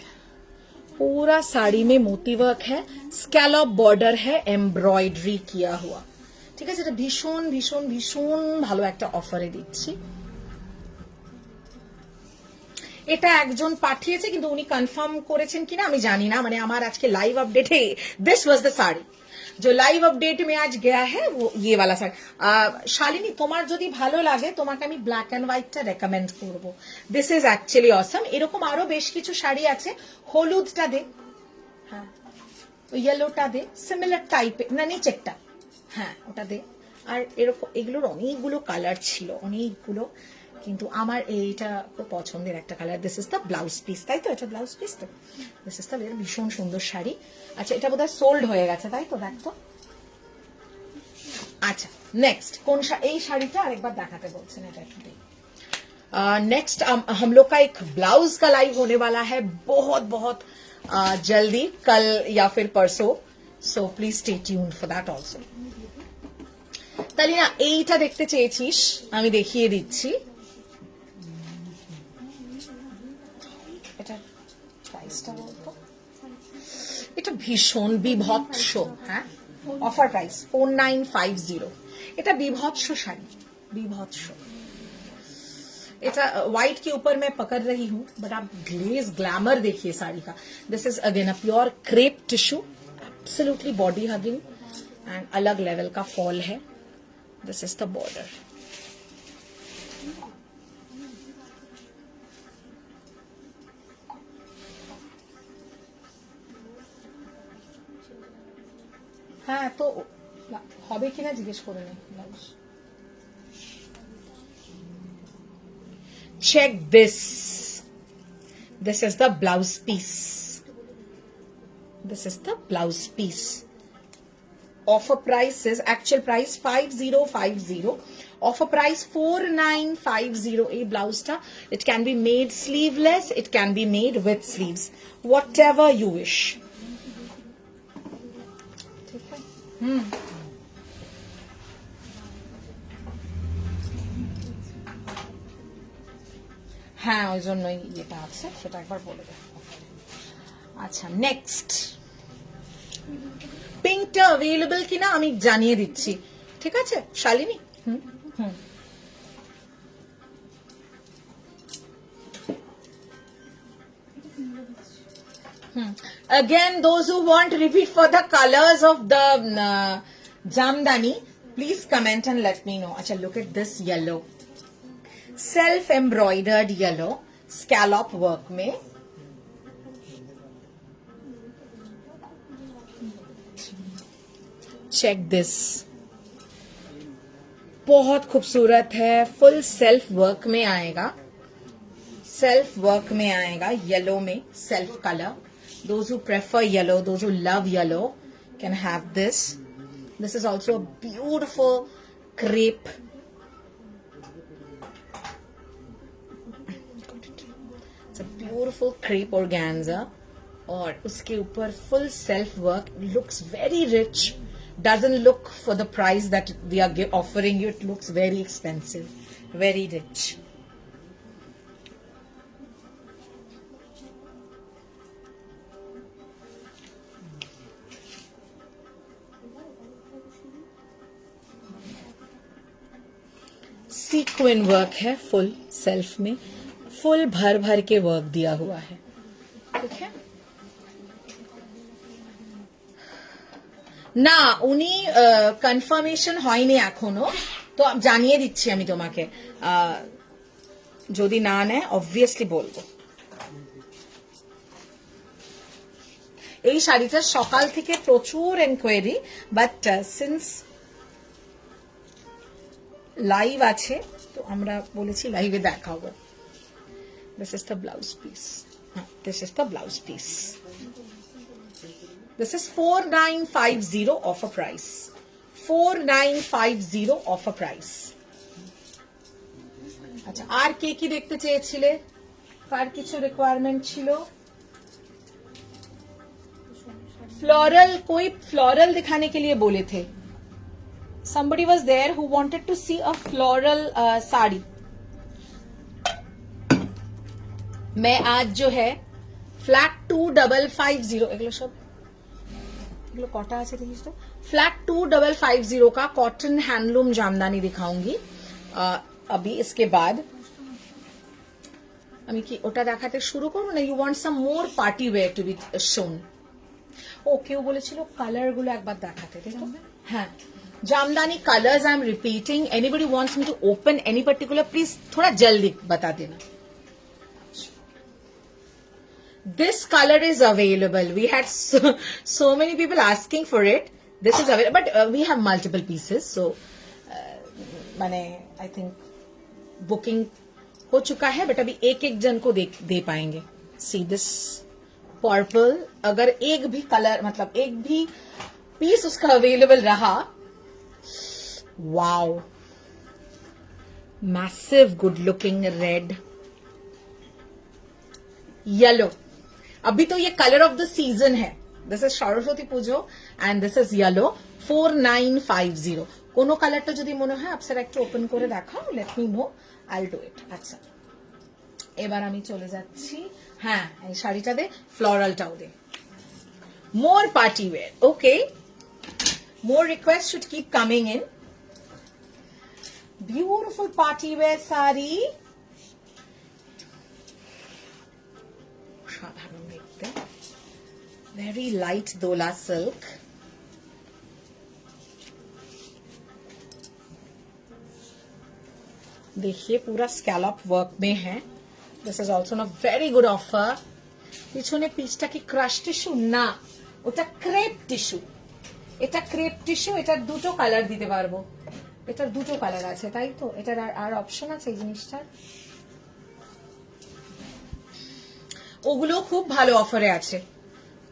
पूरा साड़ी में मोती वर्क है, स्कैलप बॉर्डर है, एम्ब्रॉयडरी किया हुआ. ঠিক আছে, এটা ভীষণ ভীষণ ভীষণ ভালো একটা অফারে দিচ্ছি. এটা একজন পাঠিয়েছে, কিন্তু উনি কনফার্ম করেছেন কিনা আমি জানি না. মানে আমার আজকে লাইভ আপডেটে दिस वाज द साड़ी जो लाइव अपडेट में आज गया है, वो ये वाला साड़ी. শালিনী, তোমার যদি ভালো লাগে তোমাকে আমি ব্ল্যাক এন্ড হোয়াইটটা রেকমেন্ড করব. দিস ইজ অ্যাকচুয়ালি অসম. এরকম আরো বেশ কিছু শাড়ি আছে. হলুদটা দে, হ্যাঁ ইয়েলোটা দে, সিমিলার টাইপের, না নিচেরটা, হ্যাঁ ওটা দে. আর এরকম এগুলোর অনেকগুলো কালার ছিল, অনেকগুলো, কিন্তু আমার এইটা খুব পছন্দের একটা colour. This is the blouse piece, তাই তো? এটা ব্লাউজ পিস তো. দিস ইজ দ্য ভীষণ সুন্দর শাড়ি. আচ্ছা, এটা বোধহয় সোল্ড হয়ে গেছে, তাই তো? দেখ তো. अच्छा नेक्स्ट कौन सा এই শাড়িটা আরেকবার দেখাতে বলছেন এটা একটু नेक्स्ट हम लोग का एक ब्लाउज का लाइव होने वाला है बहुत बहुत जल्दी, कल या फिर परसों, so please stay tuned for that also. Talina এইটা দেখতে চেয়েছিস, আমি দেখিয়ে দিচ্ছি. এটা প্রাইসটা বলতো, এটা ভীষণ বিভৎস. হ্যাঁ, ऑफर प्राइस 4950. এটা বিভৎস শাড়ি, বিভৎস. এটা व्हाइट के ऊपर मैं पकड़ रही हूँ, बट आप ग्लेज ग्लैमर देखिए साड़ी का. This is again a pure crepe tissue, absolutely body hugging and अलग लेवल का फॉल है. This is the border. হ্যাঁ, তো হবে কিনা জিজ্ঞেস করে নে. Check this, this is the blouse piece, this is the blouse piece. Offer price is actual price 5050, offer price 4950. ए ब्लाउजটা it can be made sleeveless, it can be made with sleeves, whatever you wish. হ্যাঁ, ওই জন্যই এটা আছে, সেটা একবার বলে দেব. আচ্ছা, নেক্সট পিঙ্কটা অ্যাভেলেবল কিনা আমি জানিয়ে দিচ্ছি, ঠিক আছে Shalini? Again, those who want repeat for the colors of the Jamdani, please comment and let me know. Acha, look at this yellow. Self embroidered yellow, scallop work में. Check this. बहुत खूबसूरत है. फुल सेल्फ वर्क में आएगा. सेल्फ वर्क में आएगा. येलो में self colour. Those who prefer yellow, those who love yellow, can have this. This is also a beautiful crepe. It's a beautiful crepe organza. और उसके ऊपर full self work. Looks very rich. Doesn't look for the price that we are offering you. It looks very expensive. Very rich. Sequin work है फुल सेल्फ में. फुल भर भर के वर्क दिया हुआ है. ठीक है না উনি কনফার্মেশন হয়নি এখনো, তো জানিয়ে দিচ্ছি আমি তোমাকে. যদি না নেয় অবভিয়াসলি বলবো. এই শাড়িটা সকাল থেকে প্রচুর এনকোয়ারি, বাট সিন্স লাইভ আছে তো আমরা বলেছি লাইভে দেখাবো. This is the blouse piece. This is the blouse piece. This is 4950 offer price. 4950 offer price. अच्छा আর কে কি দেখতে চেয়েছিলে? কার কিছু রিকোয়ারমেন্ট ছিল? फ्लोरल, कोई फ्लोरल दिखाने के लिए बोले थे. Somebody was there who wanted to see a floral sari. मैं आज जो है फ्लैट 2550 এগুলো সব कटा আছে দেখিস তো. फ्लैट 2550 का कॉटन हैंडलूम जामदानी दिखाऊंगी अभी. इसके बाद আমি কি ওটা দেখাতে শুরু করব না? You want some more party wear to be shown. ও কেউ বলেছিল কালার গুলো একবার দেখাতে. দেখো হ্যাঁ Jamdani colours I am repeating. Anybody wants me to open any particular, please थोड़ा जल्दी बता देना. This color is available. We had so many people asking for it. This is available, but we have multiple pieces. So, मैंने I think booking हो चुका है, but अभी एक एक जन को दे पाएंगे. See this purple. अगर एक भी कलर मतलब एक भी पीस उसका अवेलेबल रहा, wow, massive, good looking red, yellow. अभी तो ये कलर ऑफ द सीजन है. This is Saraswati Puja and this is yellow. 4950. কোনো কালারটা যদি মনে হয় আপনারা একটু ওপেন করে দেখাও, let me know, I will do it. আচ্ছা এবার আমি চলে যাচ্ছি. হ্যাঁ এই শাড়িটা দে, ফ্লোরালটাও দে. More party wear. Okay, more request should keep coming in. Beautiful party wear sari. সাধারণ দেখতে, very light dola silk. देखिए पूरा स्कैलप वर्क में है. This is also a very good offer. পিছনে পিসটা কি ক্রাশ টিস্যু? না, ওটা ক্রেপ টিস্যু. এটা ক্রেপ টিস্যু. এটার দুটো কালার দিতে পারবো. এটার দুটো কালার আছে, তাই তো? এটার আর অপশন আছে এই জিনিসটার. ওগুলো খুব ভালো অফারে আছে,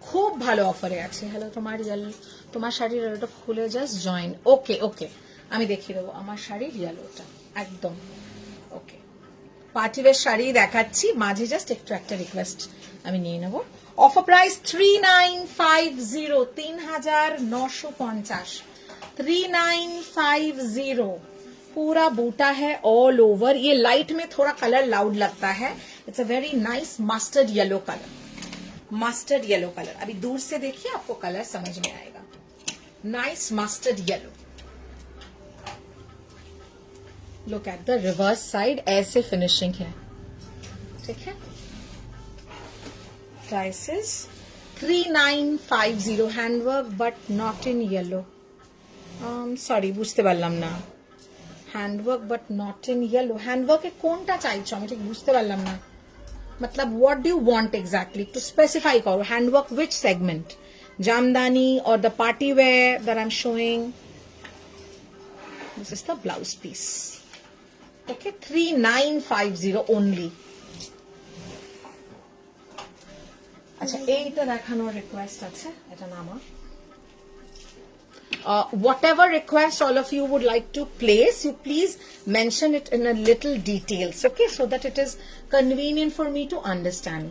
খুব ভালো অফারে আছে. হ্যালো, তোমার শাড়ির এটা খুলে জাস্ট জয়েন. ওকে ওকে, আমি দেখিয়ে দেবো আমার শাড়ির ইয়েলোটা একদম. ওকে, পার্টিওয়্যার শাড়ি দেখাচ্ছি, মাঝে জাস্ট একটু একটা রিকোয়েস্ট আমি নিয়ে নেব. Offer price 3950, 3950, 3950. पूरा बूटा है ऑल ओवर. ये लाइट में थोड़ा कलर लाउड लगता है. It's a very nice mustard yellow colour. Mustard yellow colour, अभी दूर से देखिए आपको कलर समझ में आएगा. Nice mustard yellow. Look at the reverse side, ऐसे फिनिशिंग है. ठीक है. Prices 3950 handwork but not in yellow. Sorry, বুঝতে পারলাম না. Handwork but not in yellow. Handwork এ কোনটা চাইছো আমি ঠিক বুঝতে পারলাম না. मतलब what do you want exactly? To specify করো. Handwork which segment? Jamdani or the party wear that I'm showing? This is the blouse piece. Okay, 3950 only. আচ্ছা এইটা দেখানোর রিকোয়েস্ট আছে, এটা নামা. Whatever request all of you would like to place, you please mention it in a little details, okay, so that it is convenient for me to understand.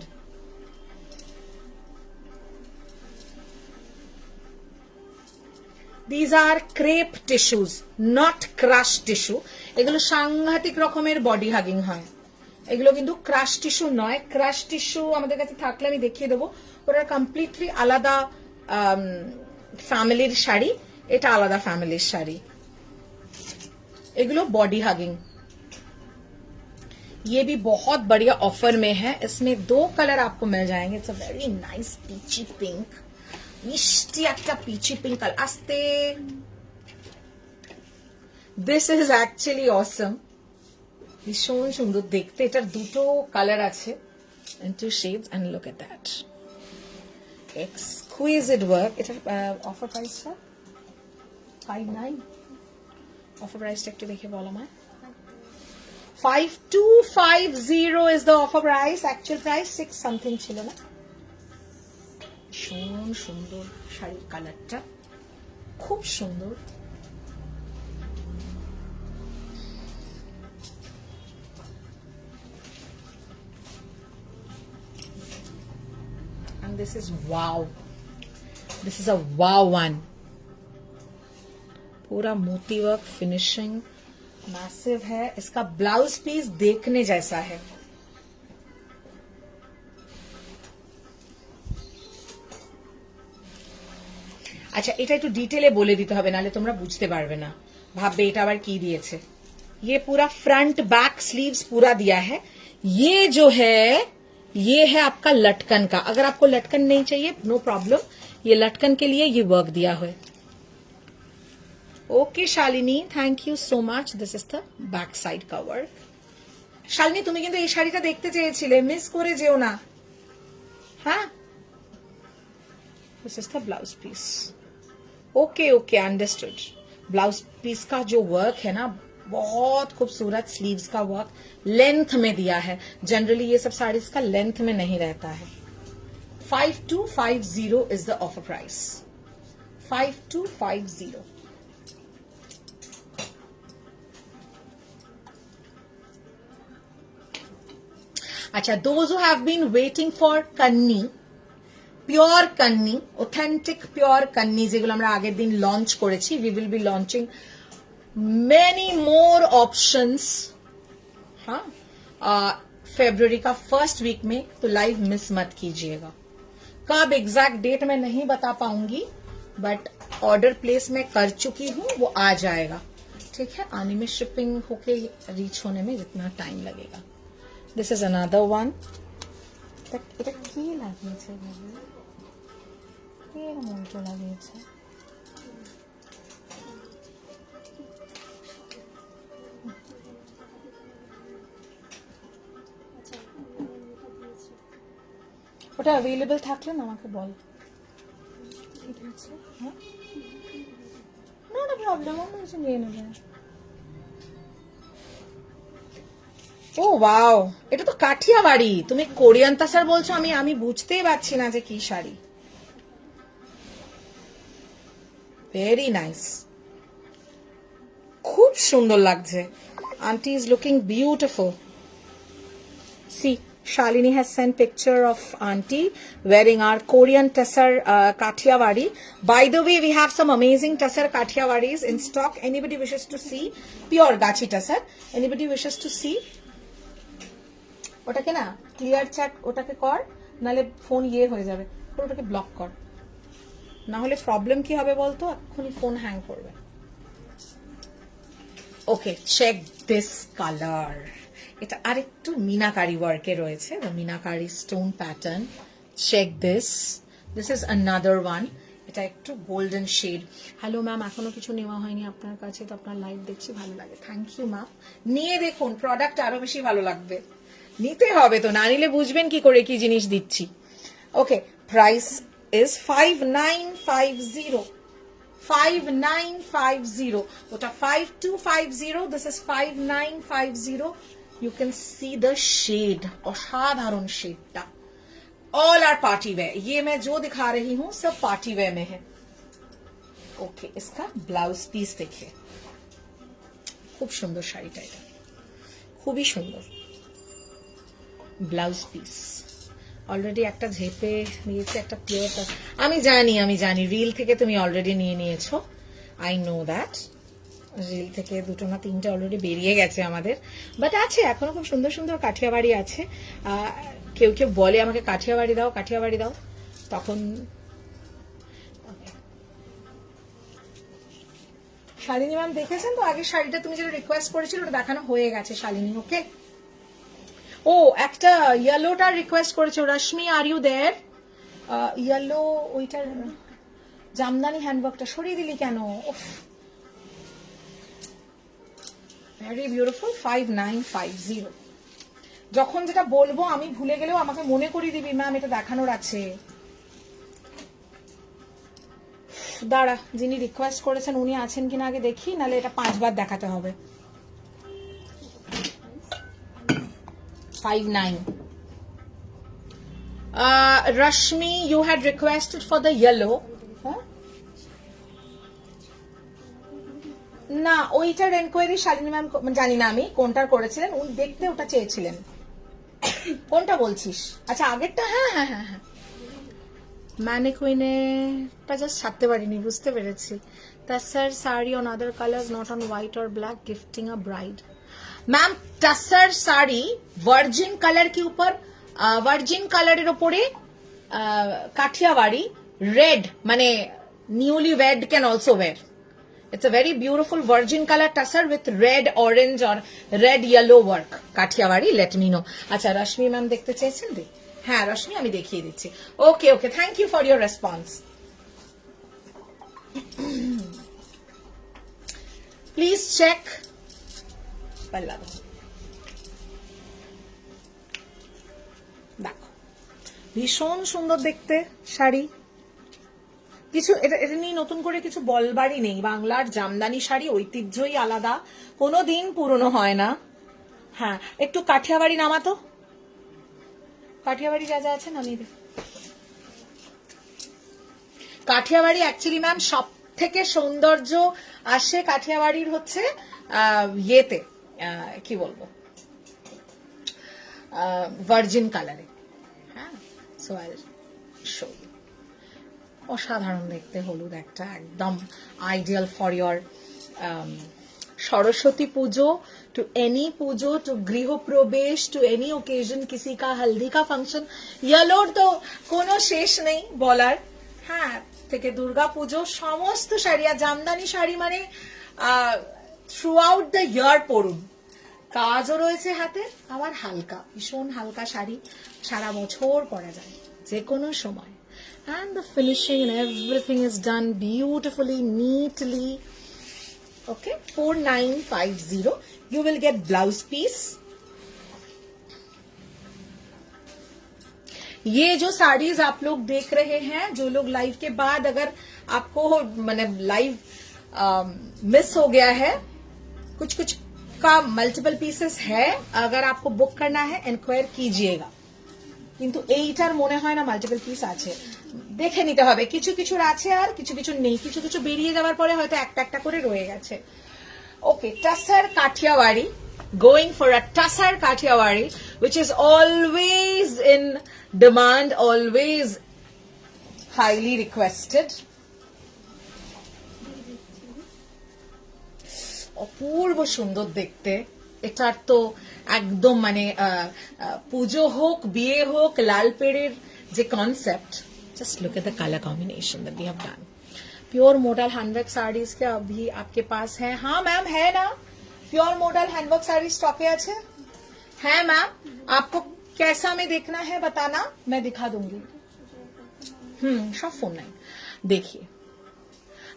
These are crepe tissues, not crush tissue. এগুলো সাংঘাতিক রকমের বডি হাগিং হয়. এগুলো কিন্তু ক্রাশ টিস্যু নয়. ক্রাশ টিস্যু আমাদের কাছে থাকলে আমি দেখিয়ে দেবো. ওরা কমপ্লিটলি আলাদা ফ্যামিলির শাড়ি, এটা আলাদা ফ্যামিলির শাড়ি. এগুলো বডি হাগিং. ये भी बहुत बढ़िया ऑफर में है. इसमें 2 कलर आपको मिल जाएंगे. It's a very nice peachy pink. मिष्टी একটা पीची पिंक कलर आस्ते. This is actually awesome. ভীষণ সুন্দর দেখতে. এটার দুটো কালার আছে, and 2 shades, and look at that exquisite work. এটার অফার প্রাইসটা 59. অফার প্রাইসটা একটু দেখে বল আমায়. 5250 is the offer price. Actual price 6 something ছিল না. ভীষণ সুন্দর শাড়ির কালারটা, খুব সুন্দর. And this is wow. This is a wow one. पूरा मोती वर्क फिनिशिंग मैसिव है. इसका ब्लाउज पीस देखने जैसा है. আচ্ছা এটা একটু ডিটেলে বলে দিতে হবে, নাহলে তোমরা বুঝতে পারবে না, ভাববে এটা আবার কি দিয়েছে. ये पूरा फ्रंट बैक स्लीव्स पूरा दिया है. ये जो है ये है आपका लटकन का. अगर आपको लटकन नहीं चाहिए नो प्रॉब्लम, ये लटकन के लिए ये वर्क दिया हुआ है. Okay Shalini, thank you so much. This is the back side का वर्क. শালিনী তুমি কিন্তু এই শাড়িটা দেখতে চেয়েছিলে, মিস করে যেও না. হ্যাঁ, this is the blouse piece. Okay okay understood. Blouse piece का जो वर्क है ना, बहुत खूबसूरत. स्लीव्स का वर्क लेंथ में दिया है. जनरली ये सब साड़ीज का लेंथ में नहीं रहता है. 5250 इज द ऑफर प्राइस. 5250. अच्छा, those who have been waiting for Kanni, pure Kanni, authentic pure Kanni, যেগুলো আমরা আগের দিন লঞ্চ করেছি, we will be launching many more options. हाँ, फरवरी का फर्स्ट वीक में, तो लाइव मिस मत कीजिएगा. कब एग्जैक्ट डेट मैं नहीं बता पाऊंगी, बट ऑर्डर प्लेस मैं कर चुकी हूँ, वो आ जाएगा. ठीक है, आने में शिपिंग होके रीच होने में जितना टाइम लगेगा. This is another one. এটা কি লাগিয়েছে বাবু? এর মন্ত্র লাগিয়েছে. ওটা অ্যাভেলেবল থাকলে না আমাকে বল. নো প্রবলেম, আমি কিছু নিয়ে নেবে. ও ওয়াও, এটা তো কাঠিয়াবাড়ি. তুমি কোরিয়ান তাসার বলছো, আমি বুঝতেই পারছি না যে কি শাড়ি. ভেরি নাইস, খুব সুন্দর লাগছে. Aunty is looking beautiful. See, Shalini has sent picture of auntie wearing our Korean Tassar Kathiawadi. By the way, we have some amazing Tassar Kathiawadis in stock. Anybody wishes to see pure Gachi Tassar? Anybody wishes to see? ওটাকে না ক্লিয়ার চ্যাট ওটাকে কর, নালে ফোন ইয়ে হয়ে যাবে. ওটাকে ব্লক কর, না হলে প্রবলেম কি হবে বলতো, এক্ষুনি ফোন হ্যাং করবে. Okay, check this colour. এটা আরেকটু মিনাকারি ওয়ার্কে রয়েছে, meenakari stone pattern. Check this. This is another one, এটা একটু গোল্ডেন শেড। হ্যালো ম্যাম, এখনো কিছু নেওয়া হয়নি আপনার কাছে, তো আপনার লাইভ দেখছি, ভালো লাগে, থ্যাংক ইউ ম্যাম। নিয়ে দেখুন, প্রোডাক্ট আরো বেশি ভালো লাগবে, নিতে হবে তো, না নিলে বুঝবেন কি করে কি জিনিস দিচ্ছি। ওকে, প্রাইস ইজ 5950, 5950, ওটা 5250, this is 5950। You can see the shade, असाधारण शेडটা, ऑल आर पार्टी वेयर। ये मैं जो दिखा रही हूं सब पार्टी वेयर में है। ओके, इसका ब्लाउज पीस देखिए, खूब सुंदर শাড়িটা, এটা খুবই সুন্দর ব্লাউজ পিস। অলরেডি একটা ঝেপে নিয়েছে, একটা পিওর। আমি জানি রিল থেকে তুমি অলরেডি নিয়ে নিয়েছো, আই নো দ্যাট। রিল থেকে দুটো না তিনটে অলরেডি বেরিয়ে গেছে আমাদের, বাট আছে এখনো খুব সুন্দর সুন্দর কাঠিয়াবাড়ি আছে। কেউ কেউ বলে আমাকে কাঠিয়াবাড়ি দাও, কাঠিয়াবাড়ি দাও, তখন শালিনী ম্যাম দেখেছেন তো আগের শাড়িটা, তুমি যেটা রিকোয়েস্ট করেছিল ওটা দেখানো হয়ে গেছে শালিনী। ওকে, ও একটা ইয়েলোটার রিকোয়েস্ট করেছে রশ্মি, আর ইউ দেয়ার? ইয়েলো, ওইটার জামদানি হ্যান্ডওয়ার্কটা সরিয়ে দিলি কেন? Very beautiful, 5950। যখন যেটা বলবো আমি ভুলে গেলেও আমাকে মনে করিয়ে দিবি, ম্যাম এটা দেখানোর আছে। দাঁড়া, যিনি রিকোয়েস্ট করেছেন উনি আছেন কিনা আগে দেখি, নাহলে এটা 5 বার দেখাতে হবে। 59। Rashmi, you had requested for the yellow. না, ওইটার এনকোয়ারি শালিনী ম্যাম, জানি না আমি কোনটার করেছিলেন, উনি দেখতে ওটা চেয়েছিলেন। কোনটা বলছিস? আচ্ছা আগেরটা, হ্যাঁ হ্যাঁ হ্যাঁ হ্যাঁ, ম্যানিকুইনেটা জাস্ট ছাড়তে পারিনি, বুঝতে পেরেছি। Tussar sari on other colours, not on white और black, gifting a bride. Ma'am tussar sari virgin colour के ऊपर, वर्जिन कलर উপরে কাঠিয়াবাড়ি রেড, মানে newly wed can also wear. It's a very beautiful virgin color tussar with red, orange or red yellow work. কাঠিয়াবাড়ি, let me know. আচ্ছা রশ্মি ম্যাম দেখতে চেয়েছেন দি? হ্যাঁ রশ্মি, আমি দেখিয়ে দিচ্ছি। Okay okay, thank you for your response. Please check pallu, দেখো ভীষণ সুন্দর দেখতে শাড়ি। কিছু এটা নিয়ে নতুন করে কিছু বলবারই নেই, বাংলার জামদানি শাড়ি ঐতিহ্যই আলাদা, কোনোদিন পুরনো হয় না। হ্যাঁ, একটু কাঠিয়াবাড়ি নামাতো, কাঠিয়াবাড়ি যা যা আছে নামিয়ে দে। কাঠিয়াবাড়ি অ্যাকচুয়ালি ম্যাম সব থেকে সৌন্দর্য আসে কাঠিয়াবাড়ির হচ্ছে ইয়েতে, কি বলবো, ভার্জিন কালারে। হ্যাঁ, সো আই শো ইউ। অসাধারণ দেখতে, হলুদ একটা, একদম ideal for your Saraswati Puja, to any Puja, two Grihapravesh, to any ওকেজন, কিসি কা হলদি কা ফাংশন। ইয়েলোর তো কোনো শেষ নেই বলার। হ্যাঁ, থেকে দুর্গা পুজো, সমস্ত শাড়ি, আর জামদানি শাড়ি মানে থ্রু আউট দ্য ইয়ার পরুন। কাজও রয়েছে হাতে, আবার হালকা, ভীষণ হালকা শাড়ি, সারা বছর পরা যায় যে কোনো সময়। And the finishing and everything is done beautifully, neatly. Okay, 4950. You will get blouse piece. ये जो साड़ीज आप लोग देख रहे हैं, जो लोग लाइव के बाद अगर आपको मतलब लाइव मिस हो गया है, कुछ कुछ का मल्टीपल पीसेस है, अगर आपको बुक करना है एनक्वायर कीजिएगा। কিন্তু এইটার মনে হয় না মাল্টিপল পিস আছে, দেখে নিতে হবে। কিছু কিছুর আছে আর কিছু কিছু নেই, কিছু কিছু বেরিয়ে যাওয়ার পরে হয়তো একটা একটা করে রয়ে গেছে। Okay, tussar Kathiawadi, going for a tussar Kathiawadi which is always in demand, always highly requested. অপূর্ব সুন্দর দেখতে, এটার তো একদম মানে পুজো হোক বিয়ে হোক লাল পেড়ের যে concept, just look at the colour combination that we have done. Pure model handwork saris के अभी आपके पास है? हाँ मैम है ना, प्योर मॉडल हैंडवर्क साड़ी स्टॉके আছে। है मैम, आपको कैसा में देखना है बताना, मैं दिखा दूंगी। सब 49 देखिए।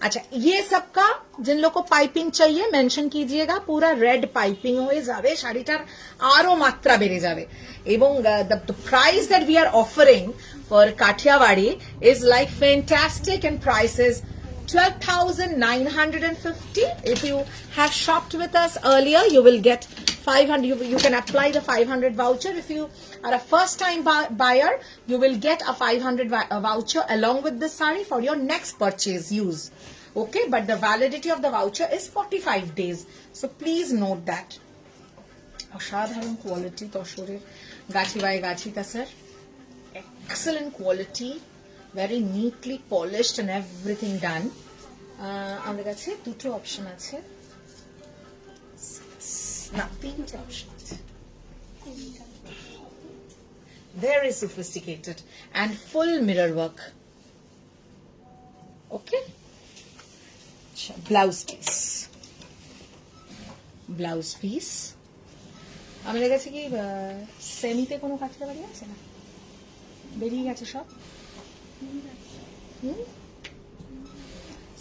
अच्छा, ये सबका जिन लोग को पाइपिंग चाहिए मेंशन कीजिएगा, पूरा रेड पाइपिंग হয়ে যাবে, শাড়িটার আরো মাত্রা বেড়ে যাবে। এবং the price that we are offering for Kathiawadi is like fantastic, and price is 12,950. If you have shopped with us earlier, you will get 500. You can apply the 500 voucher. If you are a first time buyer, you will get a 500 voucher along with the sari for your next purchase use. Okay, but the validity of the voucher is 45 days. So please note that. অসাধারণ কোয়ালিটি তসরের গাছি বাই গাছিটা sir, excellent quality, very neatly polished and everything done. আমাদের কাছে দুটো অপশন আছে, না তিনটে অপশন আছে। Very sophisticated and full mirror work. Okay, blouse piece, blouse piece আমাদের কাছে কি সেমিতে কোনো কাঠিয়াবাড়ি আছে না, বেরিয়ে গেছে সব।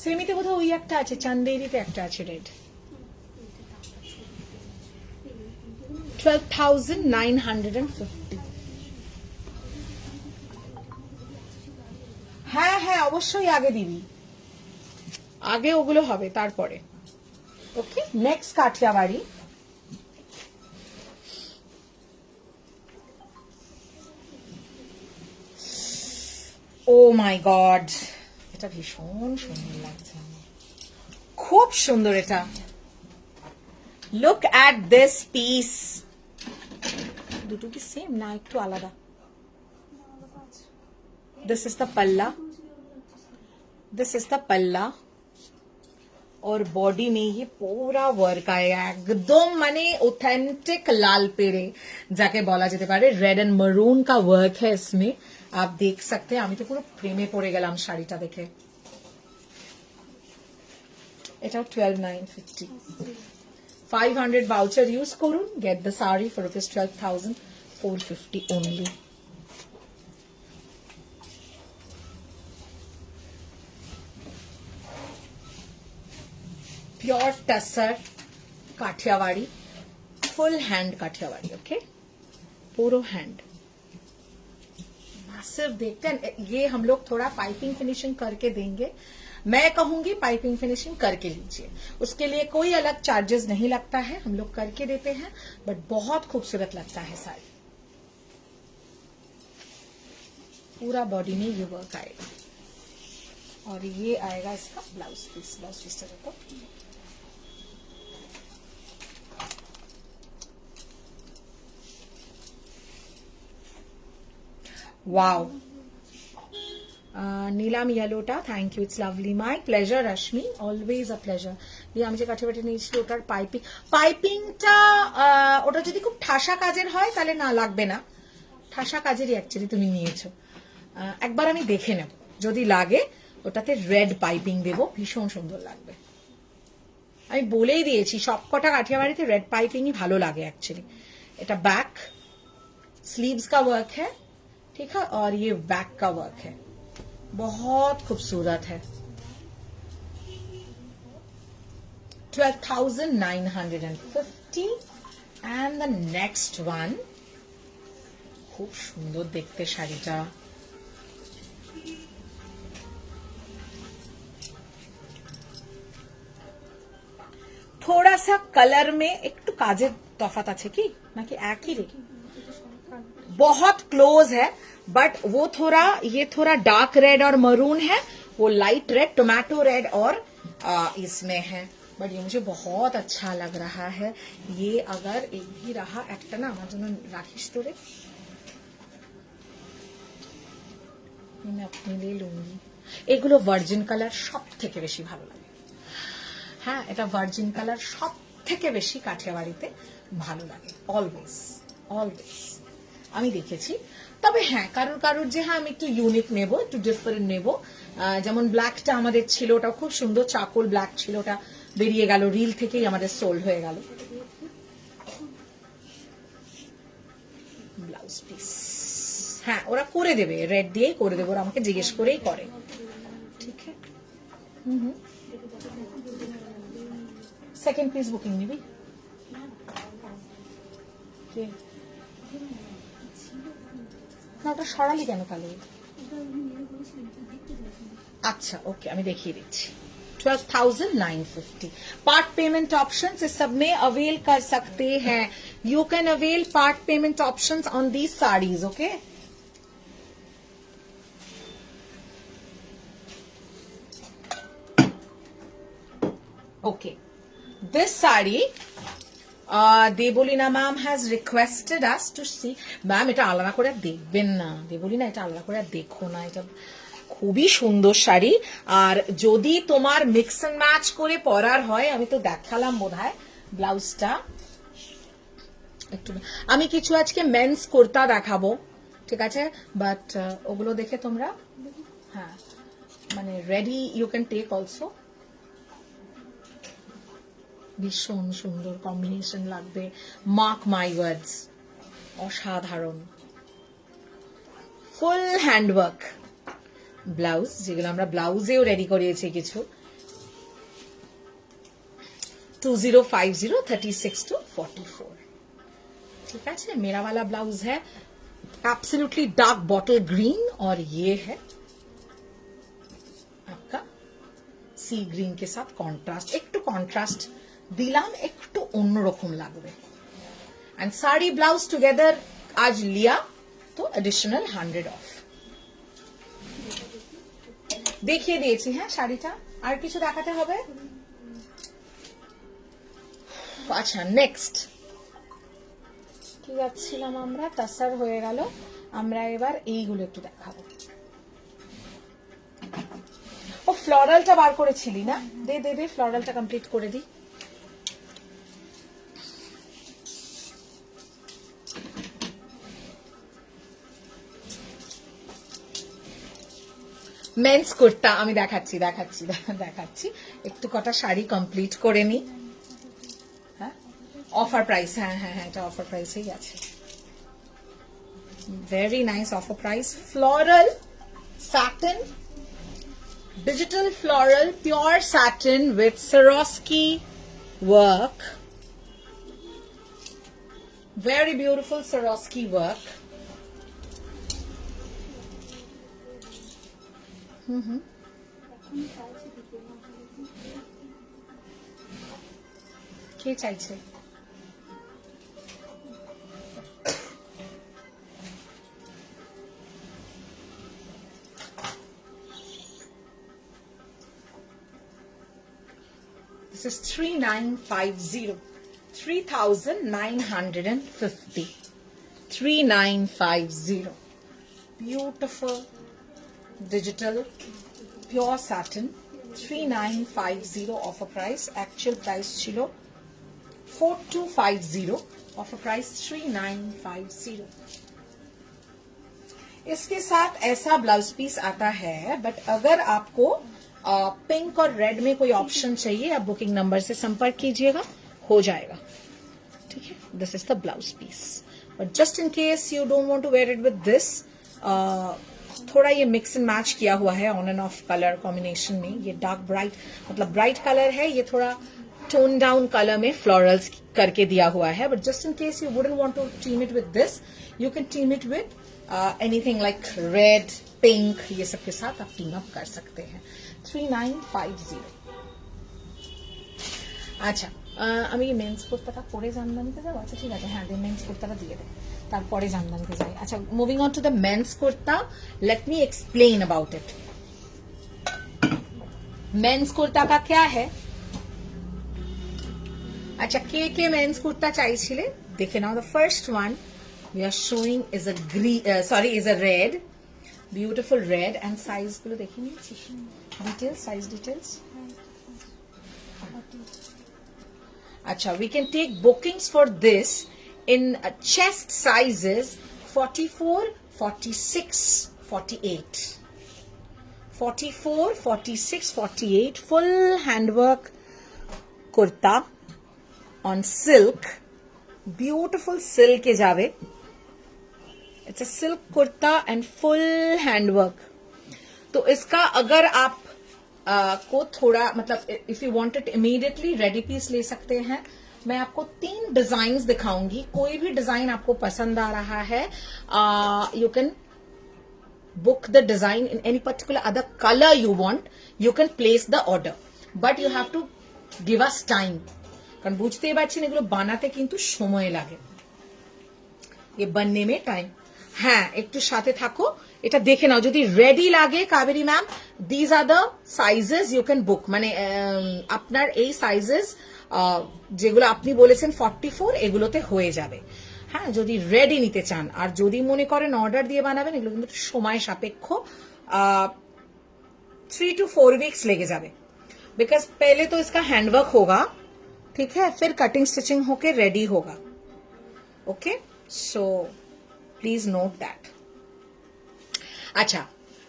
সেমিতে বোধহয় ওই একটা আছে, চান্দেরিতে একটা আছে রেড। 12,950। হ্যাঁ হ্যাঁ অবশ্যই আগে দিবি, আগে ওগুলো হবে তারপরে। ওকে, নেক্সট কাঠিয়াবাড়ি। ও মাই গড, এটা ভীষণ সুন্দর লাগছে, খুব সুন্দর এটা। Look at this piece. দুটো কি সেম না একটু আলাদা? दिस इज द पल्ला, दिस इज द पल्ला, और बॉडी में ये पूरा वर्क आएगा एकदम माने ऑथेंटिक लाल पेड़े जाके बोला যেতে পারে। रेड एंड मरून का वर्क है इसमें, आप देख सकते हैं। আমি তো পুরো প্রেমে পড়ে গেলাম শাড়িটা দেখে। এটা 12,950। 500 ভাউচার ইউজ করুন, get the sari for rupees 12,450 only. Pure tussar Kathiawari, full hand Kathiawari. Okay, पूरा हैंड सिर्फ देखते हैं। ये हम लोग थोड़ा पाइपिंग फिनिशिंग करके देंगे, मैं कहूंगी पाइपिंग फिनिशिंग करके लीजिए, उसके लिए कोई अलग चार्जेस नहीं लगता है, हम लोग करके देते हैं, बट बहुत खूबसूरत लगता है साड़ी। पूरा बॉडी में ये वर्क आएगा, और ये आएगा इसका ब्लाउज पीस। ब्लाउज पीस देखो, वाओ। नीलाम येलोटा, thank you, it's lovely, my pleasure Rashmi, always a pleasure. দিয়ে আমি যে কাঠিবাটি নিয়েছি ওটার পাইপিংটা ওটা যদি খুব ঠাসা কাজের হয় তাহলে না লাগবে না, ঠাসা কাজেরই অ্যাকচুয়ালি তুমি নিয়েছো। একবার আমি দেখে নেব, যদি লাগে ওটাতে রেড পাইপিং দেব, ভীষণ সুন্দর লাগবে। আমি বলেই দিয়েছি সবকটা কাঠিয়াবাড়িতে रेड पाइपिंग ही ভালো লাগে एक्चुअली। এটা बैक स्लीव्स का वर्क है, ठीक है, और ये बैक का वर्क है, बहुत खूबसूरत है। 12,950 एंड द नेक्स्ट वन, खूब सुंदर देखते শাড়িটা। थोड़ा सा कलर में एक तो काजे तफात আছে কি নাকি একই রে? बहुत क्लोज है, बट वो थोड़ा, ये थोड़ा डार्क रेड और मरून है, वो लाइट रेड टोमेटो रेड और इसमें है, बट ये मुझे बहुत अच्छा लग रहा है। ये अगर एक भी रहा একটা না আমার জন্য রাখিস তো রে, मैं अपने लिए लूंगी। এগুলো ভার্জিন কালার সব থেকে বেশি ভালো লাগে। হ্যাঁ, এটা ভার্জিন কালার সব থেকে বেশি কাঠিয়াবাড়িতে ভালো লাগে, অলওয়েজ অলওয়েজ আমি দেখেছি। তবে হ্যাঁ, কারুর কারুর যে হ্যাঁ আমি একটু ইউনিক নেব, একটু ডিফারেন্ট নেব, যেমন ব্ল্যাকটা আমাদের ছিল, ওটা খুব সুন্দর চাকল ব্ল্যাক ছিল, ওটা বেরিয়ে গেল, রিল থেকেই আমাদের সোল্ড হয়ে গেল। ব্লাউজ পিস হ্যাঁ ওরা করে দেবে, রেড দিয়েই করে দেবে, ওরা আমাকে জিজ্ঞেস করেই করে। ঠিক আছে, সেকেন্ড পিস বুকিং নিবি? না ওটা সরালি কেন তাহলে? अच्छा ओके मैं देखिए दीजिए 12,950 पार्ट पेमेंट ऑप्शंस इस सब में अवेल कर सकते हैं। You can avail part payment options on these saris. Okay okay this sari Debolina ma'am has requested us to see. Ma'am এটা আলাদা করে দেখবেন না, দেবলিনা এটা আলাদা করে দেখো না, এটা খুবই সুন্দর শাড়ি। আর যদি তোমার মিক্স এন্ড ম্যাচ করে পরার হয়, আমি তো দেখালাম বোধহয় ব্লাউজটা একটু, আমি কিছু আজকে মেন্স কুর্তা দেখাবো, ঠিক আছে, বাট ওগুলো দেখে তোমরা হ্যাঁ মানে ready you can take also. ভীষণ সুন্দর কম্বিনেশন লাগবে, মার্ক মাই ওয়ার্ডস, অসাধারণ। ফুল হ্যান্ডওয়ার্ক ব্লাউজ, যেগুলো আমরা ব্লাউজেও রেডি করিয়েছি কিছু। 2050 36 to 44। ठीक है, मेरा वाला ब्लाउज है एब्सोल्युटली डार्क बॉटल ग्रीन और ये है आपका सी ग्रीन के साथ कॉन्ट्रास्ट, একটু কন্ট্রাস্ট দিলাম, একটু অন্যরকম লাগবে। एंड साड़ी ब्लाउज टुगेदर आज लिया तो एडिशनल 100 ऑफ। দেখিয়ে দিয়েছি হ্যাঁ শাড়িটা, আর কিছু দেখাতে হবে? আচ্ছা নেক্সট কি যাচ্ছিলাম আমরা, তাসার হয়ে গেল, আমরা এবার এইগুলো একটু দেখাবো। ও ফ্লোরালটা বার করেছিলি না, দে দে দে ফ্লোরালটা কমপ্লিট করে দি। মেন্স কুর্তা আমি দেখাচ্ছি দেখাচ্ছি দেখাচ্ছি, একটু কটা শাড়ি কমপ্লিট করে নি। হ্যাঁ অফার প্রাইস, হ্যাঁ হ্যাঁ হ্যাঁ এটা অফার প্রাইসেই আছে। Very nice offer price, floral satin, digital floral pure satin with Swarovski work, very beautiful Swarovski work। কে চাইছে? This is 3950, 3,950, 3950, beautiful digital pure satin, 3950 offer price, actual price chilo 4250, offer price 3950। इसके साथ ऐसा ब्लाउज पीस आता है, बट अगर आपको पिंक और रेड में कोई ऑप्शन चाहिए, आप बुकिंग नंबर से संपर्क कीजिएगा, हो जाएगा। ठीक है, this is the blouse piece, but just in case you don't want to wear it with this, थोड़ा ये मिक्स एंड मैच किया हुआ है on and off colour combination में। ये डार्क ब्राइट मतलब ब्राइट कलर है, ये थोड़ा टोन डाउन कलर में फ्लोरल्स करके दिया हुआ है, but just in case you wouldn't want to team it with this, you can team it with anything like red, pink, ये सब के साथ आप टीम अप कर सकते हैं। 3950। আচ্ছা আমি মেন্স কুর্তাটা পরে জামদানিতে যাবো, আচ্ছা ঠিক আছে হ্যাঁ মেন্স কুর্তাটা দিয়ে দে, তারপরে জামদানিতে যাই। আচ্ছা moving on to the men's kurta, let me explain about it. Men's kurta का क्या है? अच्छा के मेंस कुर्ता চাইছিলে দেখে নাও। the first one we are showing is a green, is a red, beautiful red, and size গুলো দেখে নিয়েছিস, details, size details। अच्छा we can take bookings for this in chest sizes 44, 46, 48, 44, 46, 48, full handwork kurta on silk, beautiful silk এ যাবে। It's a silk kurta and full handwork. तो इसका अगर आप को थोड़ा मतलब if you want it immediately ready piece ले सकते हैं. मैं आपको 3 डिजाइन दिखाऊंगी. कोई भी डिजाइन आपको पसंद आ रहा है, you can book the design in any particular other color you want. You can place the order, but you have to give us time. কারণ বুঝতেই পারছেন এগুলো বানাতে কিন্তু সময় লাগে, ये बनने में টাইম. হ্যাঁ, একটু সাথে থাকো, এটা দেখে নাও. যদি রেডি লাগে Kaveri ma'am, these are the sizes you can book. মানে আপনার এই সাইজেস যেগুলো আপনি বলেছেন 44, এগুলোতে হয়ে যাবে. হ্যাঁ, যদি রেডি নিতে চান. আর যদি মনে করেন অর্ডার দিয়ে বানাবেন, এগুলো কিন্তু সময় সাপেক্ষ, 3 to 4 वीक्स लेके जावे. बिकॉज पहले तो इसका हैंडवर्क होगा, ठीक है, फिर कटिंग स्टिचिंग होके रेडी होगा. Okay, so please note that. अच्छा,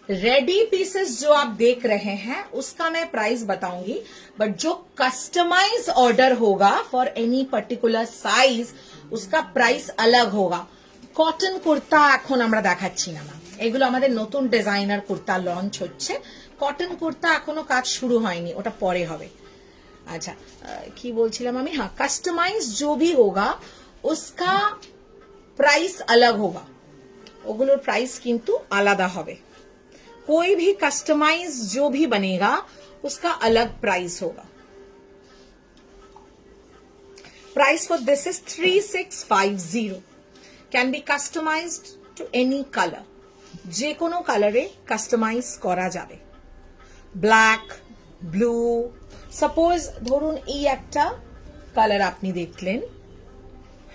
रेडी पीसेस जो आप देख रहे हैं उसका मैं प्राइस बताऊंगी, बट जो कस्टमाइज ऑर्डर होगा फॉर एनी पर्टिकुलर साइज उसका प्राइस अलग होगा. কটন কুর্তা এখন আমরা দেখাচ্ছি না, এগুলো আমাদের নতুন ডিজাইনার কুর্তা লঞ্চ হচ্ছে. কটন কুর্তা এখনো কাজ শুরু হয়নি, ওটা পরে হবে. अच्छा, কি বলছিলাম আমি? हाँ, कस्टमाइज जो भी होगा उसका प्राइस अलग होगा. ওগুলোর प्राइस কিন্তু আলাদা হবে. कोई भी कस्टमाइज जो भी बनेगा उसका अलग प्राइस होगा. Price for this is 3650. Can be customized to any color. যে কোনো কালারে কাস্টমাইজ করা যাবে. ব্ল্যাক, ব্লু, সাপোজ ধরুন এই একটা কালার আপনি দেখলেন,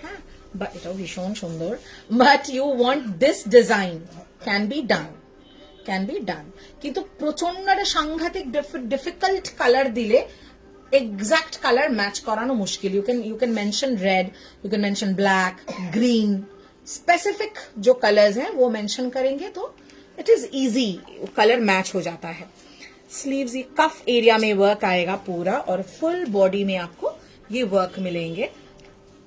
হ্যাঁ, বা এটাও ভীষণ সুন্দর, but you want this design, can be done, can be done. কিন্তু প্রচন্ড সাংঘাতিক ডিফিকাল্ট কালার দিলে एग्जैक्ट कलर मैच कराना मुश्किल. You can mention red, you can mention black, green, specific जो कलर्स हैं वो मेंशन करेंगे तो it is easy, colour match हो जाता है. स्लीव्स ये कफ एरिया में वर्क आएगा पूरा, और फुल बॉडी में आपको ये वर्क मिलेंगे.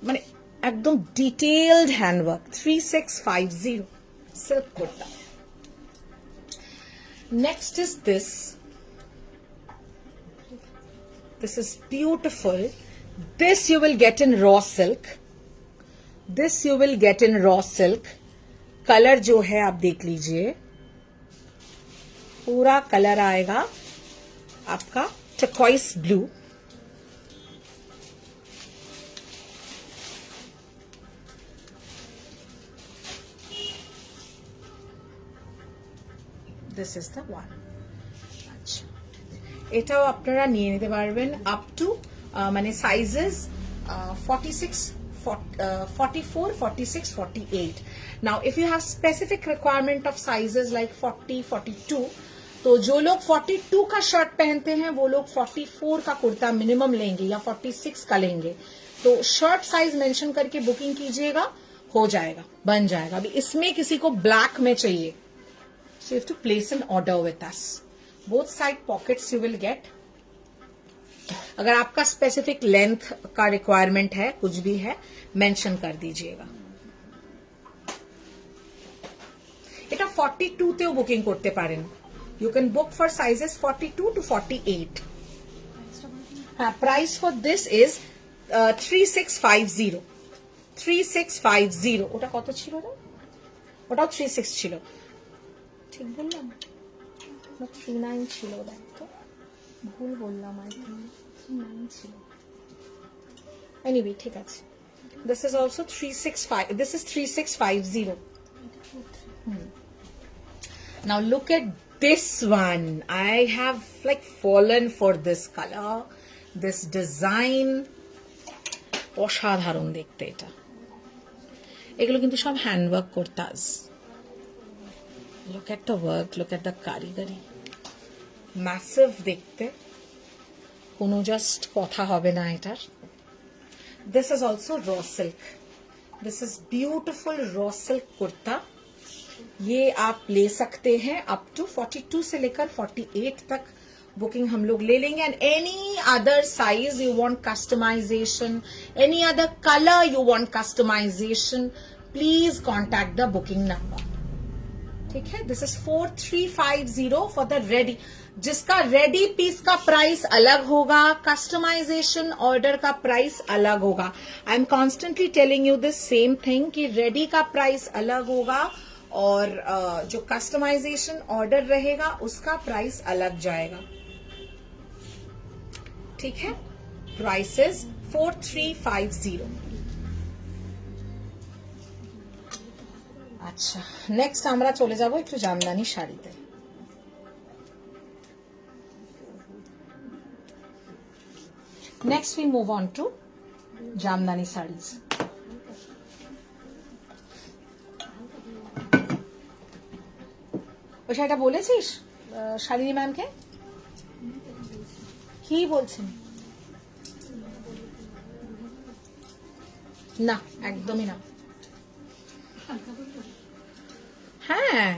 माने एकदम detailed hand work. 3650 silk kurta. Next is this. This is beautiful. This you will get in raw silk. This you will get in raw silk. Colour जो है आप देख लीजिए, पूरा कलर आएगा आपका turquoise blue. This is the one. এটাও আপনারা নিয়ে নিতে পারবেন আপ টু মানে sizes 46, 44, 46, 48. Now if you have specific requirement of sizes like 40, 42, तो जो लोग 42 का शर्ट पहनते हैं वो लोग 44 का कुर्ता मिनिमम लेंगे या 46 का लेंगे. तो शर्ट साइज मेंशन करके बुकिंग कीजिएगा, हो जाएगा, बन जाएगा. अभी इसमें किसी को ब्लैक में चाहिए, so you have to place an order with us. Both side pockets you will get. अगर आपका स्पेसिफिक लेंथ का रिक्वायरमेंट है, कुछ भी है, मेंशन कर दीजिएगा. এটা 42 তেও বুকিং করতে পারেন. You can book for sizes 42 to 48. हाँ, प्राइस फॉर दिस इज 3650. 3650. ওটা কত ছিল না? ওটাও 36 ছিল, ঠিক বললাম? 39 ছিল, দেখো ভুল বললাম, আই থিংক 39 ছিল. এনিওয়ে ঠিক আছে. This is also 365. This is 3650. Now look at this one. I have like fallen for this color, this design. অসাধারণ দেখতে এটা. এগুলো কিন্তু সব handwork kurtas. Look at the work, look at the কারিগরি. ম্যাসিভ দেখতে, কোনো জাস্ট কথা হবে না এটার. This is also raw silk. This is beautiful raw silk kurta. ये आप ले सकते हैं अप टू 42 से लेकर 48 तक बुकिंग हम लोग ले लेंगे. And any other size you want customization, any other colour you want customization, please contact the booking number. ठीक है, this is 4350 for the ready. जिसका रेडी पीस का प्राइस अलग होगा, कस्टमाइजेशन ऑर्डर का प्राइस अलग होगा. I am constantly telling you this same thing कि रेडी का प्राइस अलग होगा और जो कस्टमाइजेशन ऑर्डर रहेगा उसका प्राइस अलग जाएगा. ठीक है, प्राइस इज 4350. আচ্ছা, নেক্সট আমরা চলে যাব একটু জামদানি শাড়িতে. Next we move on to Jamdani saris. ওই শাড়িটা বলেছিস শালিনী ম্যামকে? কি বলছেন? না, একদমই না. হ্যাঁ,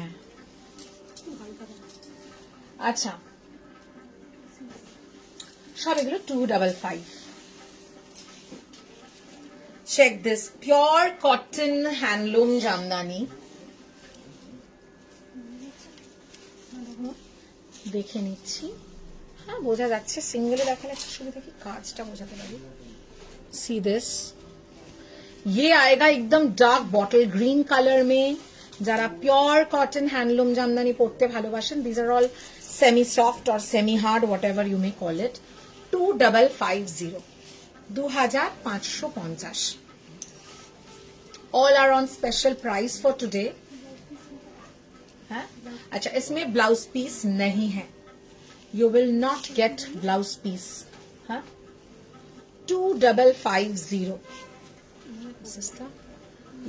আচ্ছা, সব এগুলো 255. Check this pure cotton handloom Jamdani. দেখে নিচ্ছি. হ্যাঁ, বোঝা যাচ্ছে. সিঙ্গেলে দেখালে একটা সুবিধা কি, কাজটা বোঝাতে পারি. सी दिस, ये आएगा एकदम डार्क बॉटल ग्रीन कलर में. যারা পিওর কটন হ্যান্ডলুম জামদানি পরতে ভালোবাসেন, these are all semi soft or semi hard, whatever you may call it. 2550, 2550. All are on special price for today. अच्छा, इसमें ब्लाउज पीस नहीं है, you will not get blouse piece. 2550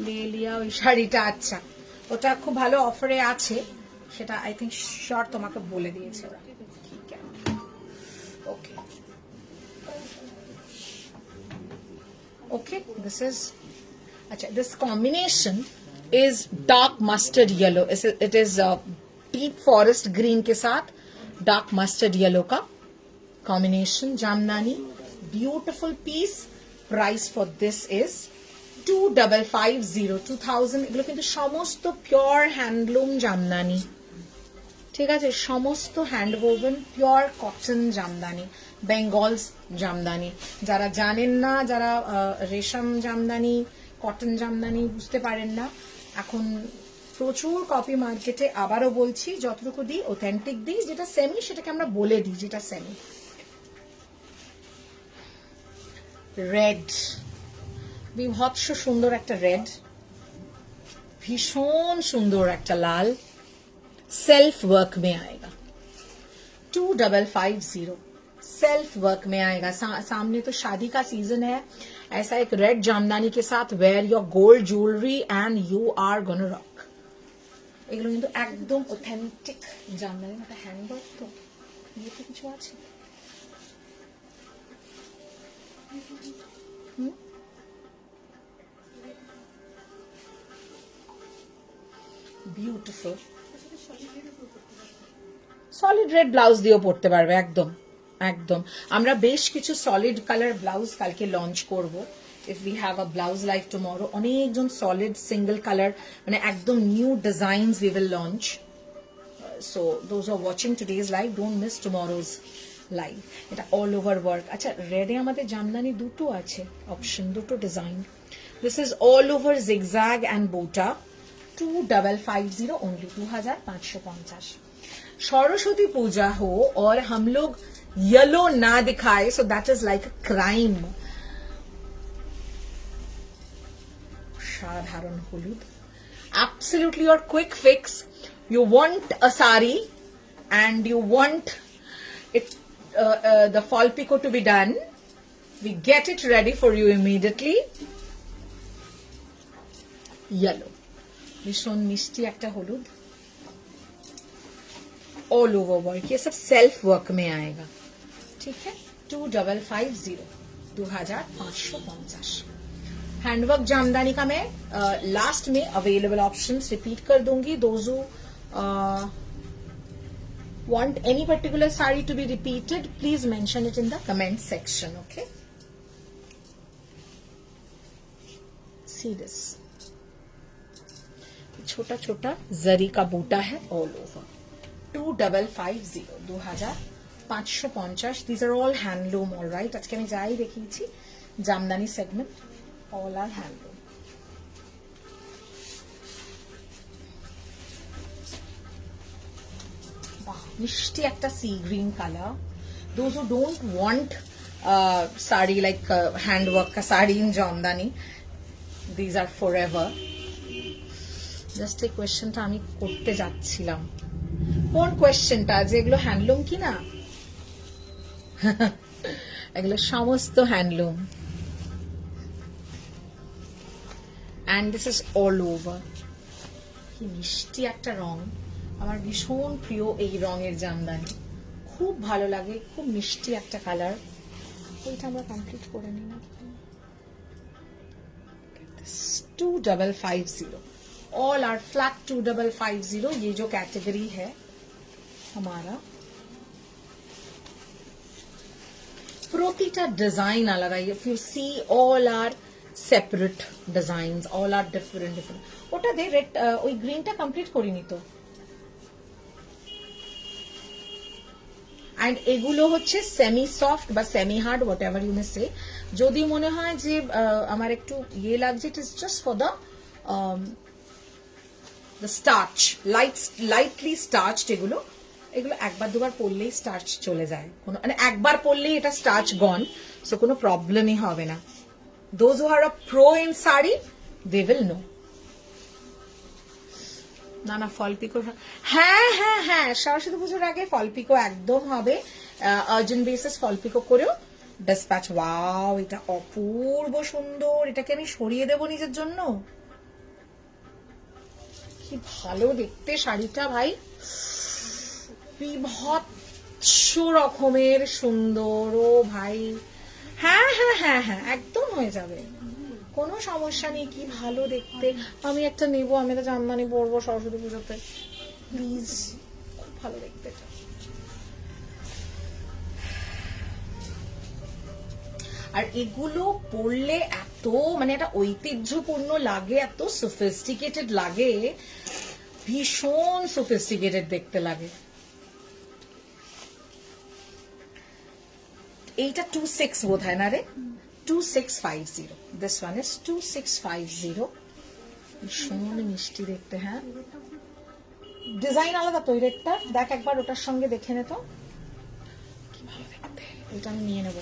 ले लिया ওই শাড়িটা. আচ্ছা, ওটা খুব ভালো অফারে আছে, সেটা আই থিঙ্ক শর্ট তোমাকে বলে দিয়েছে ওরা. ঠিক আছে, ওকে ওকে. দিস ইজ, अच्छा, this combination is dark mustard yellow. It is deep forest green के साथ डार्क मस्टर्ड येलो का combination Jamdani. Beautiful piece. Price for this is 2550, 2000. এগুলো কিন্তু সমস্ত পিওর হ্যান্ডলুম জামদানি. ঠিক আছে, সমস্ত hand woven pure cotton Jamdani, Bengal's Jamdani. যারা জানেন না, যারা রেশম জামদানি, কটন জামদানি বুঝতে পারেন না, এখন প্রচুর কপি মার্কেটে. আবারও বলছি, যতটুকু দিই অথেন্টিক দিই, যেটা সেমি সেটাকে আমরা বলে দিই যেটা সেমি. রেড, বিভৎস সুন্দর একটা রেড, ভীষণ সুন্দর একটা লাল. सेल्फ वर्क में आएगा. 2550 सेल्फ वर्क में आएगा. सामने तो शादी का सीजन है. ऐसा एक रेड जामदानी के साथ wear your gold jewellery and you are gonna rock. এগুলো কিন্তু একদম অথেন্টিক জামদানি. একটা হ্যান্ডওয়ার্ক তো ইয়েতে কিছু আছে. বিউটিফুল. সলিড রেড ব্লাউজ দিয়েও পড়তে পারবে. একদম একদম. আমরা বেশ কিছু সলিড কালার ব্লাউজ কালকে লঞ্চ করব. If we have a blouse live tomorrow, অনেকজন সলিড সিঙ্গেল কালার মানে একদম new designs we will launch. So those are watching today's live, don't miss tomorrow's live. এটা অল ওভার ওয়ার্ক. আচ্ছা, রেডে আমাদের জামদানি দুটো আছে অপশন, দুটো design. This is all over zigzag and বোটা. 2550 ओनली, 2550. सरस्वती पूजा हो और हम लोग येलो ना दिखाए, so that is like a crime. साधारण हलुद, absolutely your quick fix. You want a sari and you want it, the fall pico to be done. We get it ready for you immediately. Yellow, भीषण मिष्टी একটা হলুদ. ऑल ओवर वर्क, ये सब सेल्फ वर्क में आएगा. ठीक है, 2550, 2550. हैंडवर्क जामदानी का मैं लास्ट में अवेलेबल ऑप्शंस रिपीट कर दूंगी. Those who want any particular saree to be repeated, please mention it in the comment section. Okay, see this छोटा छोटा जरी का बूटा है all over 2550 2550 this are all handloom alright আজকে আমি যাই দেখিয়েছি Jamdani segment all are handloom মিষ্টি একটা sea green colour those who don't want sari like handwork ka sari in jamdani these are forever just a question ta ami korte jacchilam কোন কোয়েশ্চেনটা যেগুলো হ্যান্ডলুম কি না এগুলো সমস্ত handloom and this is all over কি মিষ্টি একটা রং আমার ভীষণ প্রিয় এই রঙের জামদানি খুব ভালো লাগে খুব মিষ্টি একটা কালার এইটা আমরা কমপ্লিট করে নিই না 2550 ऑल आर फ्लैट 2550 ये जो कैटेगरी है हमारा প্রতিটা ডিজাইন আলাদা if you see all are separate designs all are different different ওটা দে রেড ওই গ্রিনটা কমপ্লিট করিনি তো এন্ড এগুলো হচ্ছে সেমি সফট বা semi hard whatever you may say যদি মনে হয় যে আমার একটু ইয়ে লাগছে it is just for the starch lightly starch এগুলো একবার দুবার পরলেই স্টার্চ চলে যায় কোনো মানে একবার পরলেই এটা স্টার্চ গন সো কোনো প্রবলেমই হবে না those who are a pro in sari they will know না না ফল পিকো হ্যাঁ হ্যাঁ হ্যাঁ সরস্বতী পুজোর আগে ফল পিকো একদম হবে আর্জেন্ট বেসিস ফল পিকো করেও ডিসপ্যাচ ওয়াও এটা অপূর্ব সুন্দর এটাকে আমি সরিয়ে দেব নিজের জন্য কি ভালো দেখতে শাড়িটা ভাই বিভৎস রকমের সুন্দর ও ভাই হ্যাঁ হ্যাঁ হ্যাঁ হ্যাঁ একদম হয়ে যাবে কোনো সমস্যা নেই কি ভালো দেখতে আমি একটা নেবো আমি একটা জামদানি পরবো সরস্বতী পুজোতে প্লিজ খুব ভালো দেখতে আর এগুলো পরলে এত মানে একটা ঐতিহ্যপূর্ণ লাগে এত সফিস্টিকেটেড লাগে ভীষণ সফিস্টিকেটেড দেখতে লাগে এইটা 26 বোধ হয় না রে 2650 this one is 2650 ভীষণ মিষ্টি দেখতে হ্যাঁ ডিজাইন আলাদা তো রেটটা দেখ একবার ওটার সঙ্গে দেখে নে তো কি ভালো দেখতে এটা আমি নিয়ে নেব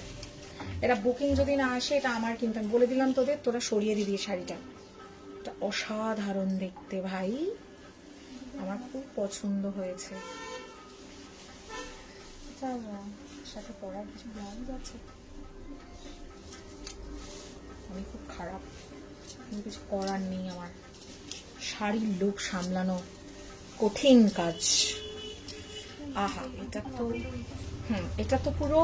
এটা বুকিং যদি না আসে এটা আমার কিন্তু আমি বলে দিলাম তোদের তোরা সরিয়ে দিবি শাড়িটা এটা অসাধারণ দেখতে ভাই আমার খুব পছন্দ হয়েছে সাথে পরার কিছু ব্লাউজ আছে আমি খুব খারাপ কিছু করার নেই আমার শাড়ির লুক সামলানো কঠিন কাজ আহা এটা তো পুরো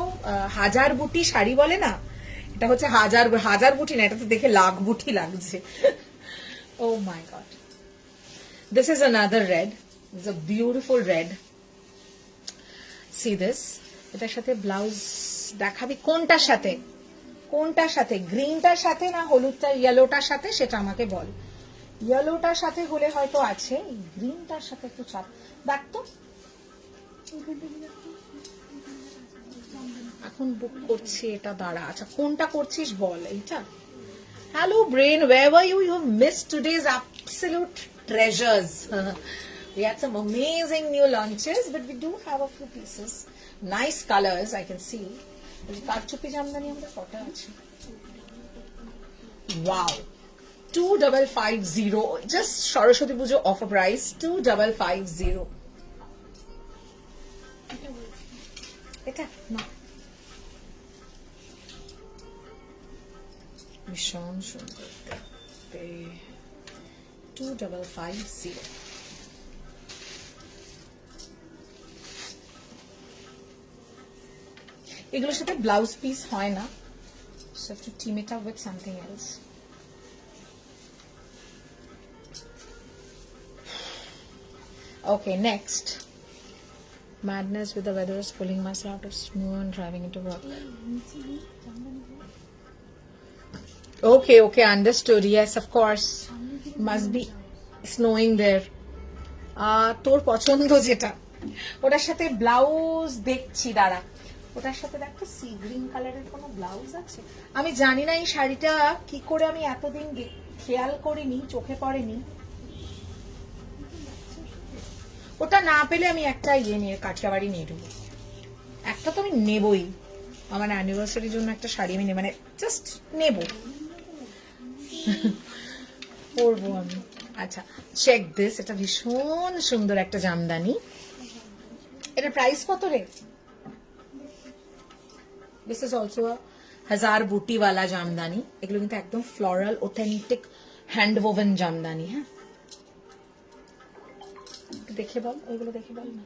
হাজার বুটি শাড়ি বলে না এটা হচ্ছে হাজার বুটি না এটা তো দেখে লাখ বুটি লাগছে oh my god this is another red it's a beautiful red see this এটার সাথে ব্লাউজ দেখাবি কোনটার সাথে গ্রিনটার সাথে না হলুদটা ইয়েলোটার সাথে সেটা আমাকে বল ইয়েলোটার সাথে হলে হয়তো আছে গ্রিনটার সাথে একটু চাপ দেখ তো এখন বুক করছি এটা দাঁড়া আচ্ছা কোনটা করছিস বল এইটা hello brain wherever you have missed today's absolute treasures we had some amazing new launches but we do have a few pieces nice colors I can see কারচুপি জামদানি আমরা কটা আছে wow 2550 just সরস্বতী পুজো offer price 2550 এটা না ভীষণ সুন্দর 2550 এগুলোর সাথে ব্লাউজ পিস হয় না so have to team it up with something else okay next madness with the weather is pulling myself out of snow and driving into work okay understood yes of course must be snowing there. তোর পছন্দ যেটা, ওটার সাথে ব্লাউজ দেখছি, দাঁড়া, ওটার সাথে দেখো সি গ্রিন কালারের কোনো ব্লাউজ আছে। আমি জানি না এই শাড়িটা কি করে আমি এতদিন খেয়াল করিনি, চোখে পড়েনি। ওটা না পেলে আমি একটা ইয়ে নিয়ে কাঠিয়াবাড়ি নিয়ে নেবো, একটা তো আমি নেবই, আমার অ্যানিভার্সারির জন্য একটা শাড়ি আমি মানে জাস্ট নেব, পরবো আমি। আচ্ছা, চেক দিস, এটা ভীষণ সুন্দর একটা জামদানি। এটা প্রাইস কত রে? দিস ইজ অলসো হাজার বুটি ওয়ালা জামদানি। এগুলো কিন্তু একদম floral authentic hand woven Jamdani. হ্যাঁ, দেখে বল, ওইগুলো দেখে বল না।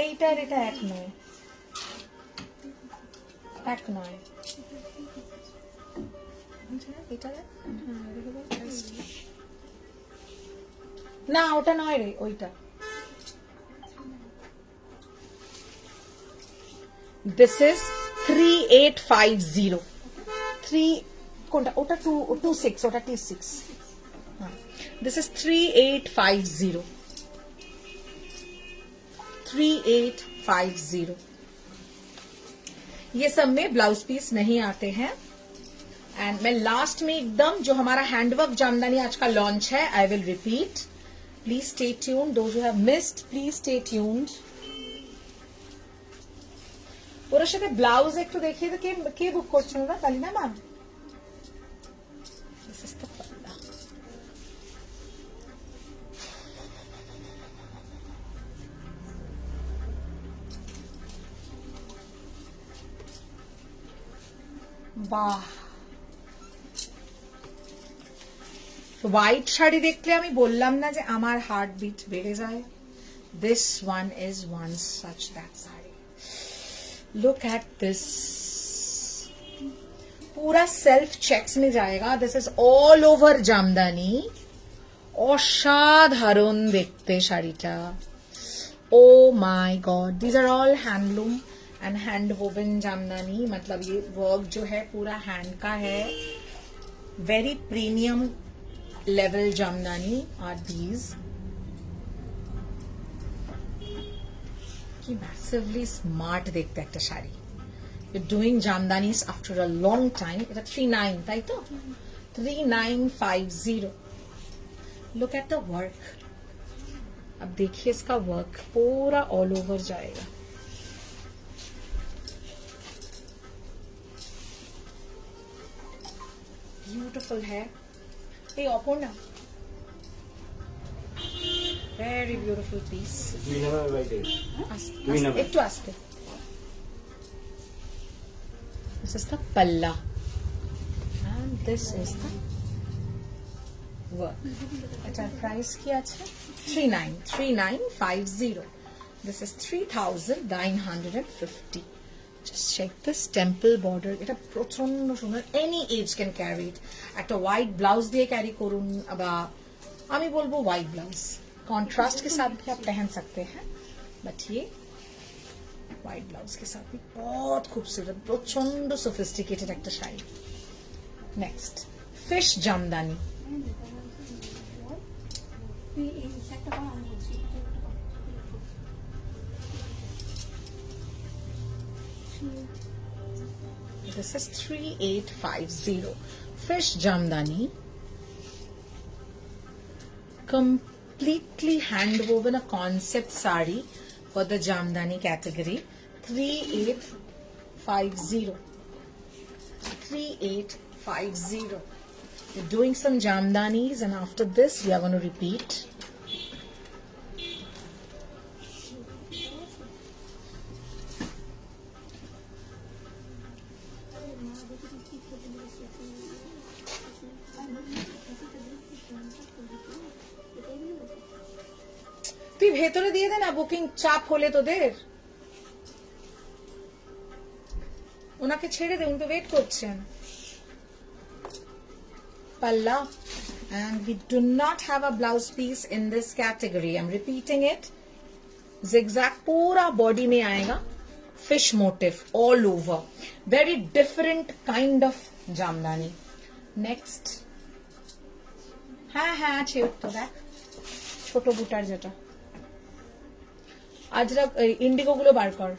এইটার এটা এক নয়, এক নয়, এটা না, ওটা নয় রে, ওইটা। This is 3850। 3 কোনটা? ওটা 26, ওটা 26। This is 3850। 3850। ये सब में ब्लाउज पीस नहीं आते हैं। एंड मैं लास्ट में एकदम जो हमारा हैंडवर्क जामदानी आज का लॉन्च है, I will repeat, please stay tuned, those who have missed please stay tuned. ওর সাথে ব্লাউজ একটু দেখিয়ে দে, কে বুক করছেন ওরা? কালিনা ম্যাম। বাহ, হোয়াইট শাড়ি দেখলে আমি বললাম না যে আমার হার্ট বিট বেড়ে যায়। This one is one such that sari. Look at this, पूरा सेल्फ चेक्स में जाएगा। This is all over Jamdani. অসাধারণ দেখতে শাড়িটা। Oh my god, these are all handloom and hand woven Jamdani. मतलब ये वर्क जो है पूरा हैंड का है। Very premium level Jamdani are these. Massively smart देखते একটা sari. You're doing জামদানিস after a long time। এটা 39, তাই তো? 3950। Look at the work। अब देखिए इसका वर्क पूरा ऑल ओवर जाएगा। ब्यूटीफुल है ये अपूर्णा, very beautiful piece। একটু আস্তে। This is the palla and this is the work। এটার প্রাইস কি আছে? 3950। This is 3950। Just check this temple border। এটা প্রচন্ড সুন্দর, any age can carry it। একটা white ব্লাউজ দিয়ে ক্যারি করুন, বা আমি বলবো white ব্লাউজ कॉन्ट्रास्ट के साथ भी आप पहन सकते हैं, बट ये व्हाइट ब्लाउज के साथ भी बहुत खूबसूरत, प्रचंड सोफिस्टिकेटेड एक sari. Next fish Jamdani. This is 3850 fish Jamdani. Completely hand woven, a concept sari for the jamdani category। 3850। 3850। We're doing some jamdanis and after this we are going to repeat। তুই ভেতরে দিয়ে দে না, বুকিং চাপ হলে তোদের। ওনাকে ছেড়ে দে, উনি তো ওয়েট করছেন। পাল্লা, and we do not have a blouse piece in this category। I'm repeating it। zigzag पूरा बॉडी में आएगा। fish motif all over. Very different kind of jamdani. Next. হ্যাঁ আছে তো দেখ ছোট বুটার যেটা আজরাক ইন্ডিগো গুলো বার কর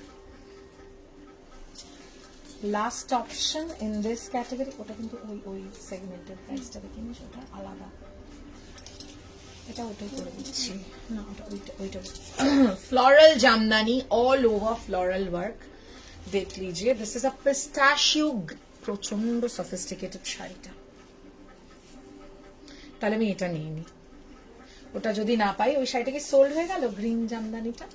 last option in this category ওটা কিন্তু ওই সেগমেন্টের প্রাইসটা দেখিনি ওটা আলাদা এটা ওটাই করে দিচ্ছি না ওইটা floral Jamdani all over floral work দেখ লিজিয়ে দিস ইজ আ পিস্তাশিও প্রচন্ড সফিস্টিকেটেড শাড়িটা তাহলে আমি এটা নিয়ে নিই ওটা যদি না পাই ওই শাড়িটা কি সোল্ড হয়ে গেল গ্রিন জামদানিটা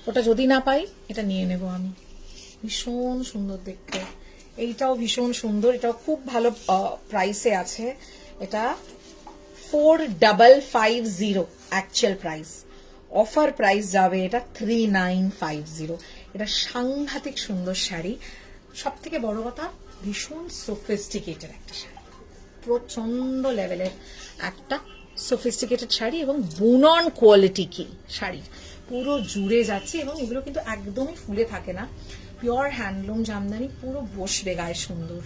ওটা যদি না পাই এটা নিয়ে নেব আমি ভীষণ সুন্দর দেখতে এইটাও ভীষণ সুন্দর এটাও খুব ভালো প্রাইসে আছে এটা 4550 অ্যাকচুয়াল প্রাইস অফার প্রাইস যাবে এটা 3950 এটা সাংঘাতিক সুন্দর শাড়ি সব থেকে বড় কথা ভীষণ সোফিস্টিকেটেড একটা শাড়ি প্রচন্ড লেভেলের একটা সোফিস্টিকেটেড শাড়ি এবং বুনন কোয়ালিটি কি শাড়ি পুরো জুড়ে যাচ্ছে এবং এগুলো কিন্তু একদমই ফুলে থাকে না পিওর হ্যান্ডলুম জামদানি পুরো বসবে গায়ে সুন্দর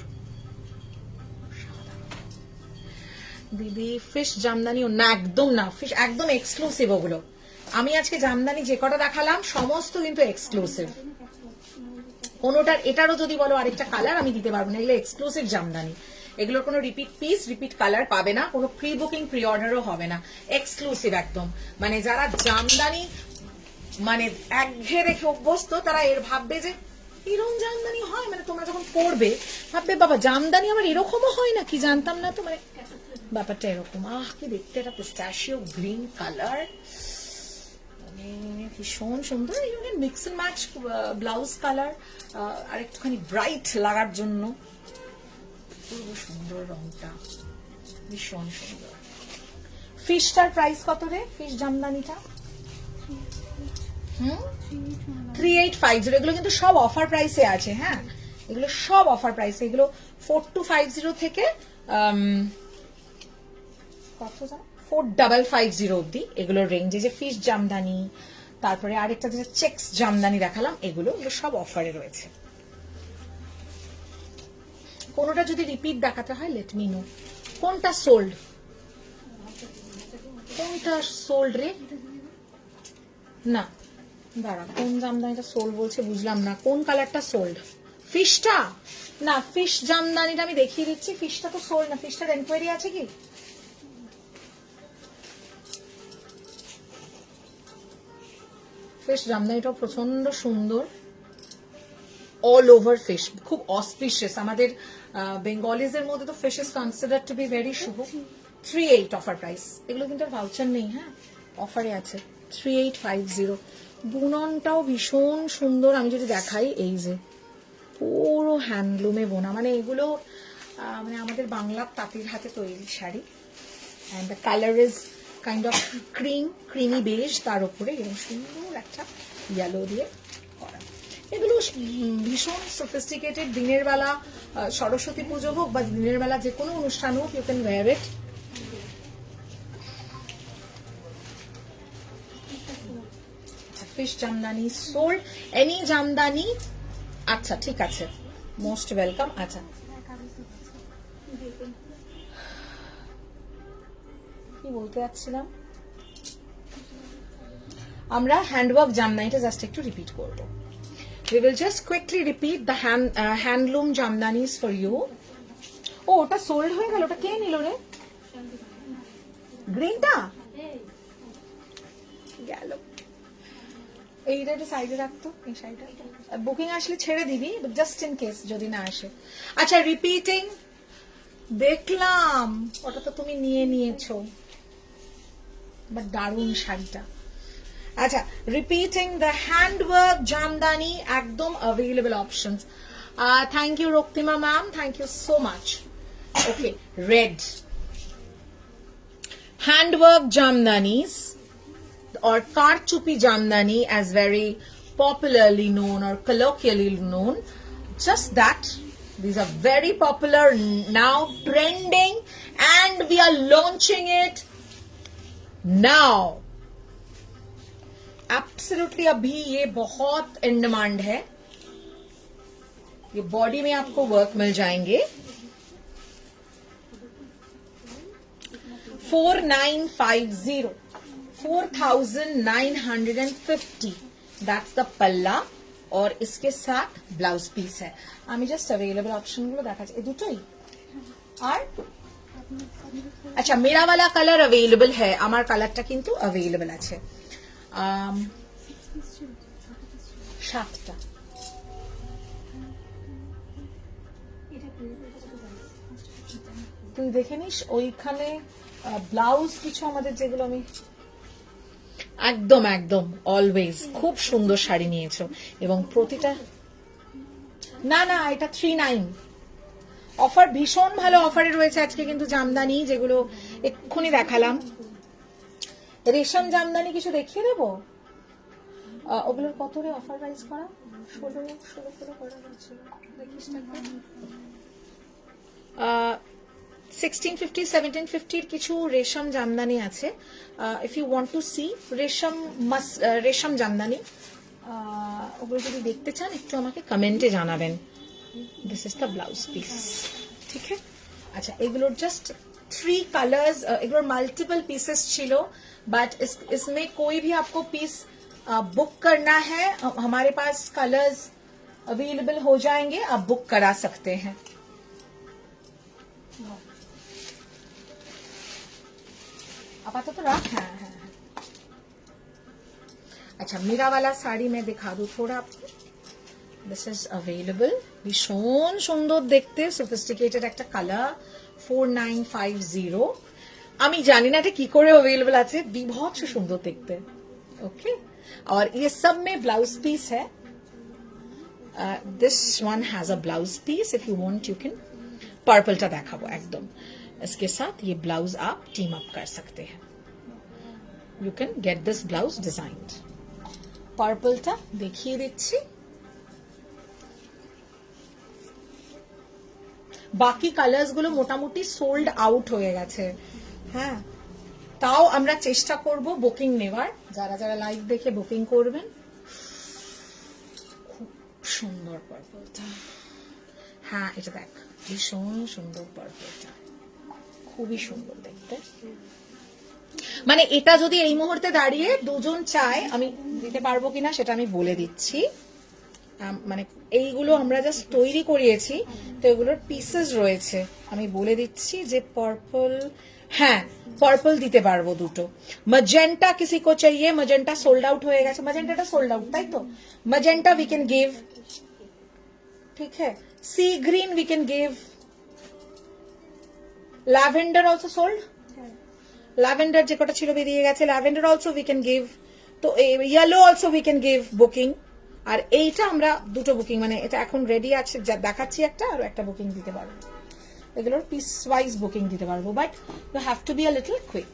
দিদি ফিশ জামদানি না একদম না ফিশ একদম এক্সক্লুসিভ ওগুলো আমি আজকে জামদানি যে কটা দেখালাম সমস্ত কিন্তু এক্সক্লুসিভ কোনোটার এটারও যদি বলো আরেকটা কালার আমি দিতে পারবো না এগুলো এক্সক্লুসিভ জামদানি এগুলোর কোনো রিপিট পিস রিপিট কালার পাবে না কোনো প্রি বুকিং প্রি অর্ডারও হবে না এক্সক্লুসিভ একদম মানে যারা জামদানি মানে একঘেয়ে রেখে অভ্যস্ত তারা এর ভাববে যে এরকম জামদানি হয় মানে তোমরা যখন পড়বে ভাববে বাবা জামদানি আমার এরকমও হয় না কি জানতাম না তো মানে ব্যাপারটা এরকম কি দেখতে এটা পিস্তাশিও গ্রিন কালার মানে ভীষণ সুন্দর unit mix and match blouse colour আর একটুখানি ব্রাইট লাগার জন্য খুব সুন্দর রংটা ভীষণ সুন্দর ফিশটার প্রাইস কত রে ফিশ জামদানিটা 3850 এগুলো কিন্তু সব অফার প্রাইসে আছে হ্যাঁ এগুলো সব অফার প্রাইসে এগুলো 4250 থেকে কত জানো 4550 অবধি এগুলোর রেঞ্জে যে ফিশ জামদানি তারপরে আরেকটা যে চেক্স জামদানি দেখালাম এগুলো সব অফারে রয়েছে কোনোটা যদি রিপিট দেখাতে হয় লেট মি নো কোনটা সোল্ড রে না দাঁড়া কোন জামদানিটা সোল্ড বলছে বুঝলাম না কোন কালারটা সোল্ড ফিশটা না ফিশ জামদানিটা আমি দেখিয়ে দিচ্ছি ফিশটা তো সোল্ড না ফিশটার এনকোয়ারি আছে কি ফিশ জামদানিটাও প্রচন্ড সুন্দর অল ওভার ফিশ খুব অসপিশিয়াস আমাদের বেঙ্গলিজের মধ্যে তো fish is considered to be very শুভ 38 অফার প্রাইস এগুলো কিন্তু আর ভাউচার নেই হ্যাঁ অফারে আছে 3850 বুননটাও ভীষণ সুন্দর আমি যদি দেখাই এই যে পুরো হ্যান্ডলুমে বোনা মানে এগুলো মানে আমাদের বাংলার তাঁতির হাতে তৈরি sari and the colour is kind of creamy beige তার উপরে এরকম সুন্দর একটা ইয়েলো দিয়ে করা এগুলো ভীষণ সফিস্টিকেটেড দিনের বেলা সরস্বতী পুজো হোক বা দিনের বেলা যে কোনো অনুষ্ঠান হোক you can wear it fish Jamdani sold any Jamdani আচ্ছা ঠিক আছে মোস্ট ওয়েলকাম আচ্ছা কি বলতে যাচ্ছিলাম আমরা হ্যান্ডওয়ার্ক জামদানিটা জাস্ট একটু রিপিট করব we will just quickly repeat the handloom jamdanis for you ও ওটা সোল্ড হয়ে গেল ওটা কে নিল রে গ্রিনটা গেল এইটা একটু সাইডে রাখতো এই সাইডে বুকিং আসলে ছেড়ে দিবি জাস্ট ইন কেস যদি না আসে আচ্ছা রিপিটিং দেখলাম ওটা তো তুমি নিয়েছো বাট দারুণ শাড়িটা আচ্ছা রিপিটিং দ্য হ্যান্ডওয়ার্ক জামদানি একদম available options thank you Raktima ma'am thank you so much okay red handwork Jamdanis or Karchupi Jamdani as very popularly known or colloquially known. Just that. These are very popular now, trending, and we are launching it now. Absolutely अभी ये बहुत इन डिमांड है। ये बॉडी में आपको वर्क मिल जाएंगे। 4950, 4950, दैट्स द पल्ला। और इसके साथ ब्लाउज पीस है। আমি জাস্ট अवेलेबल অপশন গুলো দেখাচ্ছি, এই দুটোই। আর আচ্ছা, मेरा वाला कलर अवेलेबल है, আমার কালারটা কিন্তু अवेलेबल আছে। 7টা। তুই দেখে নিস ওইখানে ব্লাউজ কিছু আমাদের যেগুলো আমি একদম একদম অলওয়েজ খুব সুন্দর শাড়ি নিয়েছো এবং প্রতিটা না না এটা 39 অফার, ভীষণ ভালো অফারে রয়েছে আজকে কিন্তু জামদানি, যেগুলো এক্ষুনি দেখালাম। রেশম জামদানি কিছু দেখিয়ে দেবো, ওগুলোর কত রে অফার প্রাইস করা? 16 করা হচ্ছে, দেখিস না? 1650, 1750 কিছু রেশম জামদানি আছে। If you want to see রেশম জামদানি, ওগুলো যদি দেখতে চান একটু আমাকে কমেন্টে জানাবেন। This is the blouse piece, ठीक है। अच्छा, एगुलोर जस्ट 3 कलर्स, एगुलोर मल्टीपल पीसेस छिलो, बट इसमें कोई भी आपको पीस बुक करना है, हमारे पास कलर्स अवेलेबल हो जाएंगे, आप बुक करा सकते हैं। आपातत तो रख है। अच्छा, मेरा वाला साड़ी मैं दिखा दूं थोड़ा आपको। दिस इज अवेलेबल, भीषण सुंदर देखते, सोफिस्टिकेटेड একটা কালার। 4950। আমি জানি না এটা কি করে अवेलेबल আছে, বিভৎস সুন্দর দেখতে। ओके, और ये सब में ब्लाउज पीस है। This one has a blouse piece, if you want you can. पर्पलটা দেখাবো একদম, इसके साथ ये ब्लाउज आप टीम अप कर सकते हैं। You can get this blouse designed. पर्पलটা দেখিয়ে দিচ্ছি। বাকি কালার্স গুলো মোটামুটি সোল্ড আউট হয়ে গেছে। হ্যাঁ, তাও আমরা চেষ্টা করব বুকিং নেওয়ার, যারা যারা লাইভ দেখে বুকিং করবেন। খুব সুন্দর পার্পলটা। হ্যাঁ, এটা দেখ, ভীষণ সুন্দর পার্পলটা, খুবই সুন্দর দেখতে। মানে এটা যদি এই মুহূর্তে দাঁড়িয়ে দুজন চায় আমি দিতে পারবো কিনা সেটা আমি বলে দিচ্ছি। মানে এইগুলো আমরা জাস্ট তৈরি করিয়েছি, তো এগুলোর পিসেস রয়েছে, আমি বলে দিচ্ছি যে পার্পল, হ্যাঁ পার্পল দিতে পারবো দুটো। ম্যাজেন্টা किसी को चाहिए, ম্যাজেন্টা সোল্ড আউট হয়ে গেছে, ম্যাজেন্টাটা সোল্ড আউট, তাই তো? ম্যাজেন্টা উই ক্যান गिव, ঠিক है। Sea green we can give, lavender also sold, lavender যে কটা ছিল বেরিয়ে গেছে, lavender also we can give. তো yellow also we can give booking. আর এইটা আমরা দুটো বুকিং, মানে এটা এখন রেডি আছে, যা দেখাচ্ছি একটা, আর একটা বুকিং দিতে পারবো। এগুলোর পিস ওয়াইজ বুকিং দিতে পারবো, but you have to be a little quick.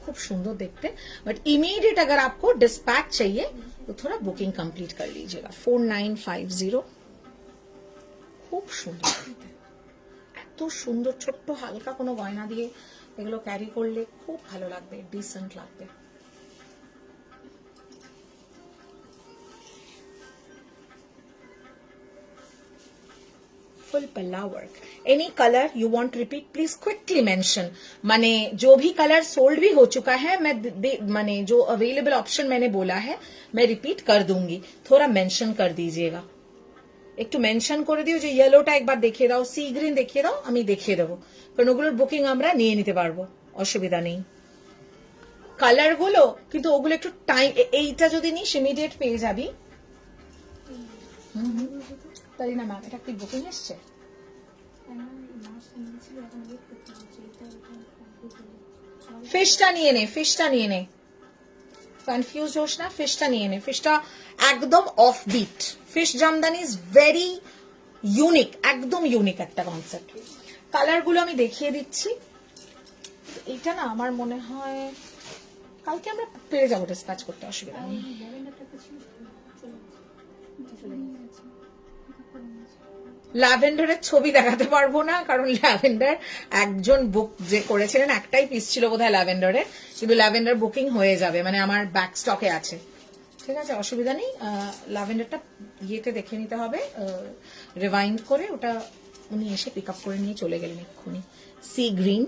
खूब सुंदर देखते, बट इमीडिएट अगर आपको डिस्पैच चाहिए तो थोड़ा बुकिंग कंप्लीट कर लीजिएगा। 4950, खूब सुंदर देखते, এত সুন্দর ছোট্ট হালকা কোনো গয়না দিয়ে এগুলো ক্যারি করলে খুব ভালো লাগবে, ডিসেন্ট লাগবে। फुल पल्ला work. Any colour you want repeat please quickly mention. माने जो भी कलर सोल्ड भी हो चुका है, मैं माने जो अवेलेबल ऑप्शन मैंने बोला है मैं रिपीट कर दूंगी, थोड़ा मेंशन कर दीजिएगा। একটু মেনশন করে দিও যে ইয়েলোটা একবার দেখিয়ে দাও, সি গ্রিন দেখিয়ে দাও, আমি দেখিয়ে দেবো, কারণ ওগুলোর বুকিং আমরা নিয়ে নিতে পারবো, অসুবিধা নেই। কালার গুলো কিন্তু ওগুলো একটু টাইম, এইটা যদি নিস ইমিডিয়েট পেয়ে যাবি। তাই না ম্যাম, এটা কি বুকিং এসছে? ফিশটা নিয়ে নে, ফিশটা নিয়ে নে, কনফিউজ হোস না, ফিশটা নিয়ে নে। ফিশটা একদম off beat, fish jamdani is very unique, একদম ইউনিক একটা কনসেপ্ট। কালার গুলো আমি দেখিয়ে দিচ্ছি। এটা না আমার মনে হয় কালকে আমরা পেরে যাবো ডিসপ্যাচ করতে, অসুবিধা নেই। ল্যাভেন্ডারের ছবি দেখাতে পারবো না, কারণ ল্যাভেন্ডার একজন বুক যে করেছিলেন, একটাই পিস ছিল বোধহয় ল্যাভেন্ডারের, কিন্তু ল্যাভেন্ডার বুকিং হয়ে যাবে, মানে আমার ব্যাক স্টকে আছে। ঠিক আছে, অসুবিধা নেই। ল্যাভেন্ডারটা ইয়েতে দেখে নিতে হবে, রিভাইন্ড করে। ওটা উনি এসে পিক আপ করে নিয়ে চলে গেলেন এক্ষুনি। सी ग्रीन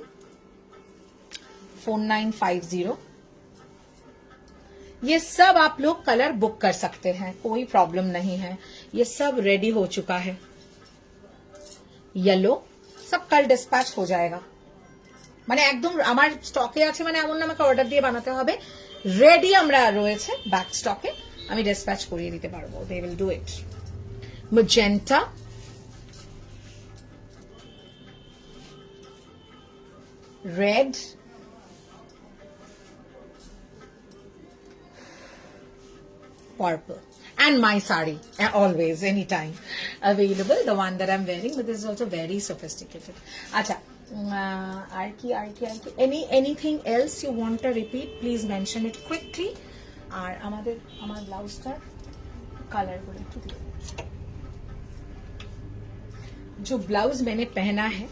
4950, ये सब आप लोग कलर बुक कर सकते हैं, कोई प्रॉब्लम नहीं है। ये सब रेडी हो चुका है। येलो सब कल डिस्पैच हो जाएगा, মানে একদম আমার স্টকে আছে, মানে এমন না আমাকে অর্ডার দিয়ে বানাতে হবে, রেডি আমরা রয়েছে ব্যাক স্টকে, আমি ডিসপ্যাচ করিয়ে দিতে পারবো। They will do it. Magenta, red, purple, and my sari always anytime available, the one that I'm wearing, but this is also very sophisticated. Acha, anything else you want to repeat, please mention it quickly. আর আমার ব্লাউজটার কালার করে একটু দিও। जो ब्लाउज मैंने पहना है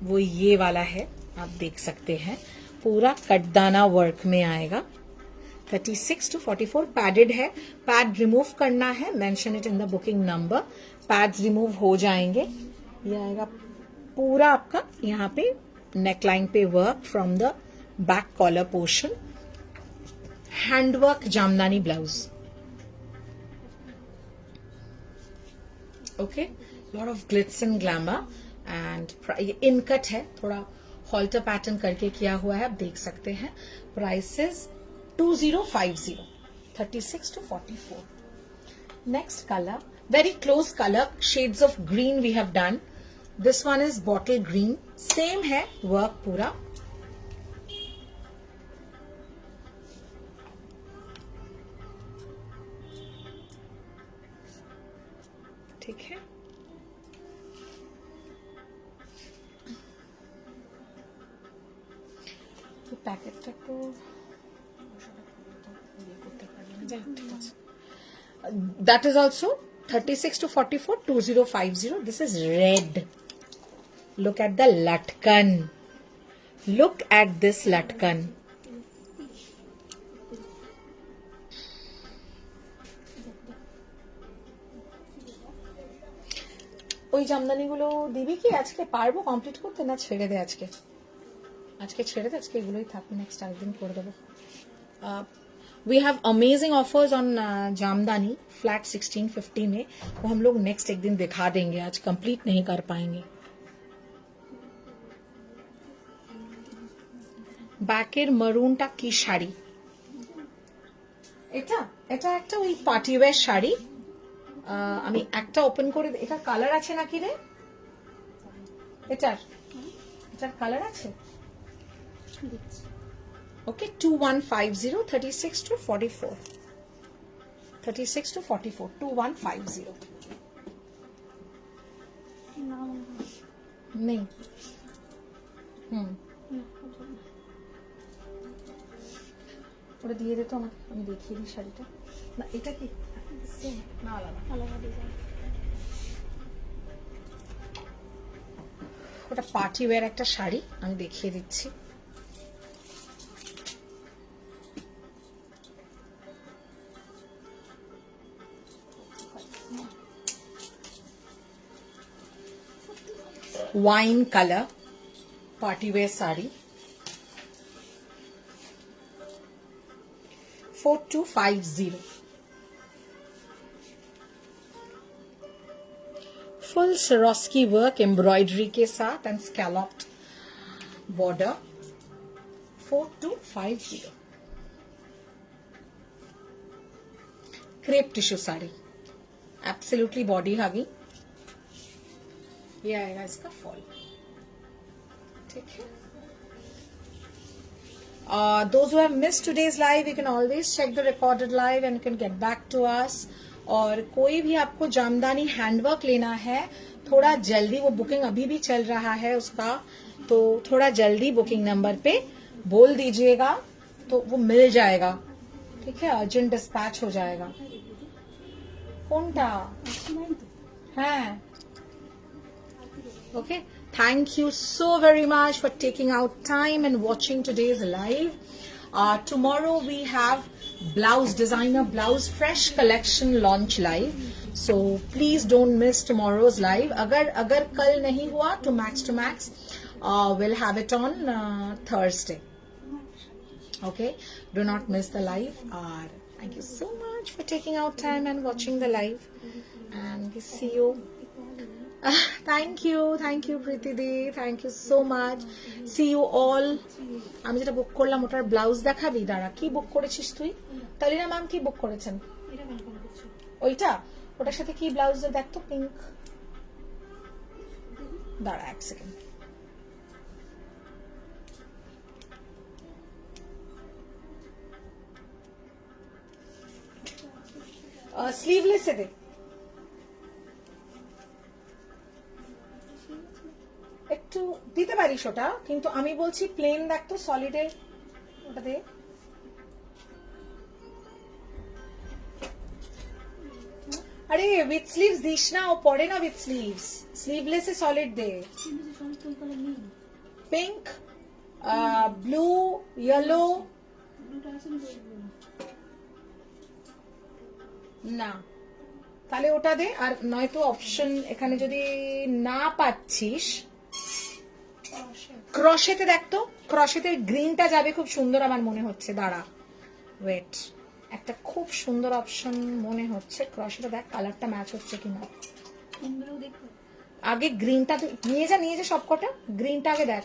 वो ये वाला है, आप देख सकते हैं, पूरा कटदाना वर्क में आएगा। 36 to 44 पैडेड है। पैड रिमूव करना है, mention it in the booking number, pads remove हो जाएंगे। ये आएगा पूरा आपका यहाँ पे नेकलाइन पे work from the back collar portion, handwork Jamdani blouse. Okay, lot of glitz and glamour and incut है, थोड़ा हॉल्टर पैटर्न करके किया हुआ है, आप देख सकते हैं। Prices 2050, 36 to 44। Next colour, very close colour, shades of green we have done. This one is bottle green, same है वर्क पूरा। ठीक है, তো প্যাকেটটা তো that is also 36 to 44, 2050. This is red. Look at the latkan. Look at this latkan. ওই জামদানিগুলো দিবি কি আজকে? পারবো কমপ্লিট করতে, না ছেড়ে দে আজকে? আজকে ছেড়ে দে, আজকে এগুলোই থাকবে, নেক্সট আরেকদিন করে দেবো। We have amazing offers on jamdani flat 1650 में, वो हम लोग नेक्स्ट एक दिन दिखा देंगे, आज कंप्लीट नहीं कर पाएंगे। ব্যাকের মারুনটা কি শাড়ি? এটা এটা একটা ওই পার্টিওয়্যার শাড়ি। আমি একটা ওপেন করে, এটা কালার আছে নাকি রে? এটার কালার আছে? Okay, 2150, 36 to 44, 36 to 44, 2150। नहीं, ওটা দিয়ে দে তো আমাকে, আমি দেখিয়ে দিই শাড়িটা। না এটা কি না, আলাদা ডিজাইন। ওটা পার্টি ওয়্যার একটা শাড়ি, আমি দেখিয়ে দিচ্ছি। Wine colour party wear sari, 4250। Full Swarovski work embroidery के साथ and scalloped border, 4250। Crepe tissue sari, absolutely body huggy. ये आएगा इसका फॉल। ठीक है, those who have missed today's live, you can always check the recorded live and you can get back to us। और कोई भी आपको जामदानी हैंडवर्क लेना है, थोड़ा जल्दी, वो बुकिंग अभी भी चल रहा है उसका, तो थोड़ा जल्दी बुकिंग नंबर पे बोल दीजिएगा तो वो मिल जाएगा। ठीक है, अर्जेंट डिस्पैच हो जाएगा। कौनटा? हाँ Okay, thank you so very much for taking out time and watching today's live. Tomorrow we have blouse designer blouse fresh collection launch live, so please don't miss tomorrow's live. Agar kal nahi hua to max we'll have it on Thursday. Okay, do not miss the live. Thank you so much for taking out time and watching the live, and we see you. Thank you Preeti di, thank you so much. See you all. আমি যেটা বুক করলাম ওটার ব্লাউজ দেখাবি? দাঁড়া, কি বুক করেছিস তুই? তালিনা ম্যাম কি বুক করেছেন? ওইটা, ওটার সাথে কি ব্লাউজ দেখ তো, পিঙ্ক। দাঁড়া এক সেকেন্ড। স্লিভলেসে দে, একটু দিতে পারিস ওটা, কিন্তু আমি বলছি প্লেন দেখ তো, সলিডে ওটা দে। আরে উইথ স্লিভস দিস না, ও পরে না উইথ স্লিভস, স্লিভলেসে সলিড দে। পিঙ্ক, ব্লু, ইয়েলো, না তাহলে ওটা দে। আর নয়তো অপশন এখানে যদি না পাচ্ছিস, ক্রশেতে দেখ তো, ক্রশেতে গ্রিনটা যাবে খুব সুন্দর আমার মনে হচ্ছে। দাঁড়া ওয়েট, একটা খুব সুন্দর অপশন মনে হচ্ছে, ক্রশেটা দেখ কালারটা ম্যাচ হচ্ছে কিনা। আগে গ্রিনটা নিয়ে যা সবকটা, গ্রিনটা আগে দেখ।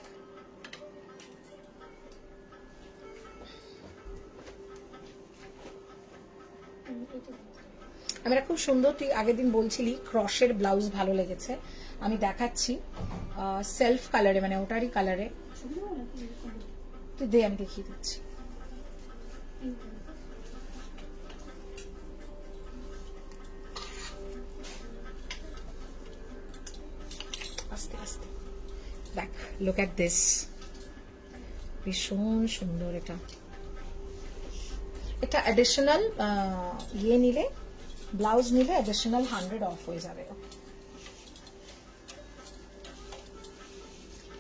আমি খুব সুন্দর, তুই আগের দিন বলছিলি ক্রশের ব্লাউজ ভালো লেগেছে, আমি দেখাচ্ছি সেলফ কালারে, মানে ওটারই কালারে। তুই দে, আমি দেখিয়ে দিচ্ছি। আস্তে আস্তে দেখ, লুক এট দিস, ভীষণ সুন্দর। এটা অ্যাডিশনাল ইয়ে নিলে, ব্লাউজ নিলে অ্যাডিশনাল 100 অফ হয়ে যাবে।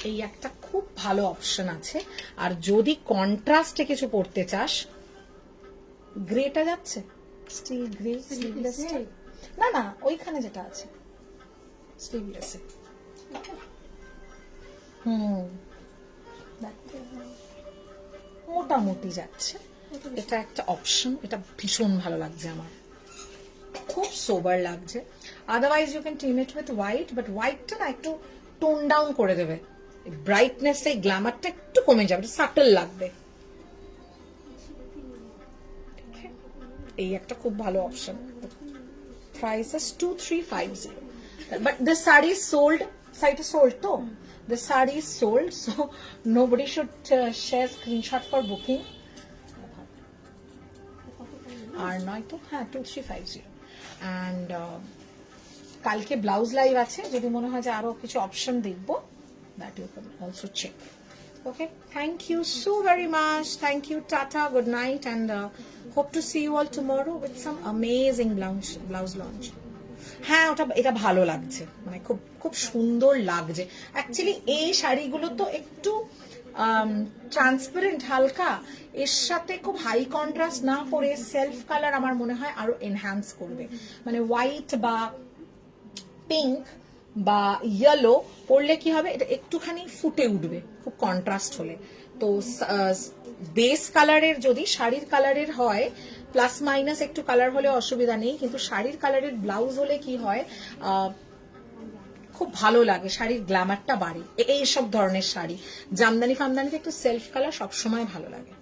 এই একটা খুব ভালো অপশন আছে। আর যদি কন্ট্রাস্টে কিছু পড়তে চাস, গ্রেটা যাচ্ছে, স্টিল গ্রে, স্লিভলেস। না না, ওইখানে যেটা আছে স্লিভলেসে। মোটামুটি যাচ্ছে, এটা একটা অপশন। এটা ভীষণ ভালো লাগছে আমার, খুব সোবার লাগছে। Otherwise you can team it with white, but হোয়াইটটা না একটু টোন ডাউন করে দেবে, ব্রাইটনেসটা, এই গ্ল্যামারটা একটু কমে যাবে, সাটল লাগবে। এই একটা খুব ভালো option. Price is 2350, but this sari sold, সাইটে সোল্ড তো, the saree is sold, so nobody should share screenshot for booking. আর নয়তো হ্যাঁ 2350। অ্যান্ড কালকে ব্লাউজ লাইভ আছে, যদি মনে হয় যে আরো কিছু অপশন দেখবো, that you can also check. Okay, thank you so very much. Thank you, Tata, good night, and hope to see you all tomorrow with some amazing blouse launch. হ্যাঁ, এটা ভালো লাগছে, মানে খুব খুব সুন্দর লাগছে। অ্যাকচুয়ালি এই শাড়িগুলো তো একটু ট্রান্সপারেন্ট, হালকা, এর সাথে খুব হাই কন্ট্রাস্ট না করে সেলফ কালার আমার মনে হয় আরো এনহ্যান্স করবে। মানে হোয়াইট বা পিঙ্ক বা ইয়েলো পরলে কি হবে, এটা একটুখানি ফুটে উঠবে খুব কন্ট্রাস্ট হলে। তো বেস কালারের যদি শাড়ির কালারের হয়, প্লাস মাইনাস একটু কালার হলে অসুবিধা নেই, কিন্তু শাড়ির কালারের ব্লাউজ হলে কি হয়, খুব ভালো লাগে, শাড়ির গ্ল্যামারটা বাড়ে। এইসব ধরনের শাড়ি, জামদানি ফামদানিতে একটু সেলফ কালার সবসময় ভালো লাগে।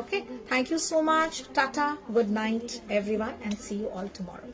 Okay, thank you so much, tata, good night everyone, and see you all tomorrow.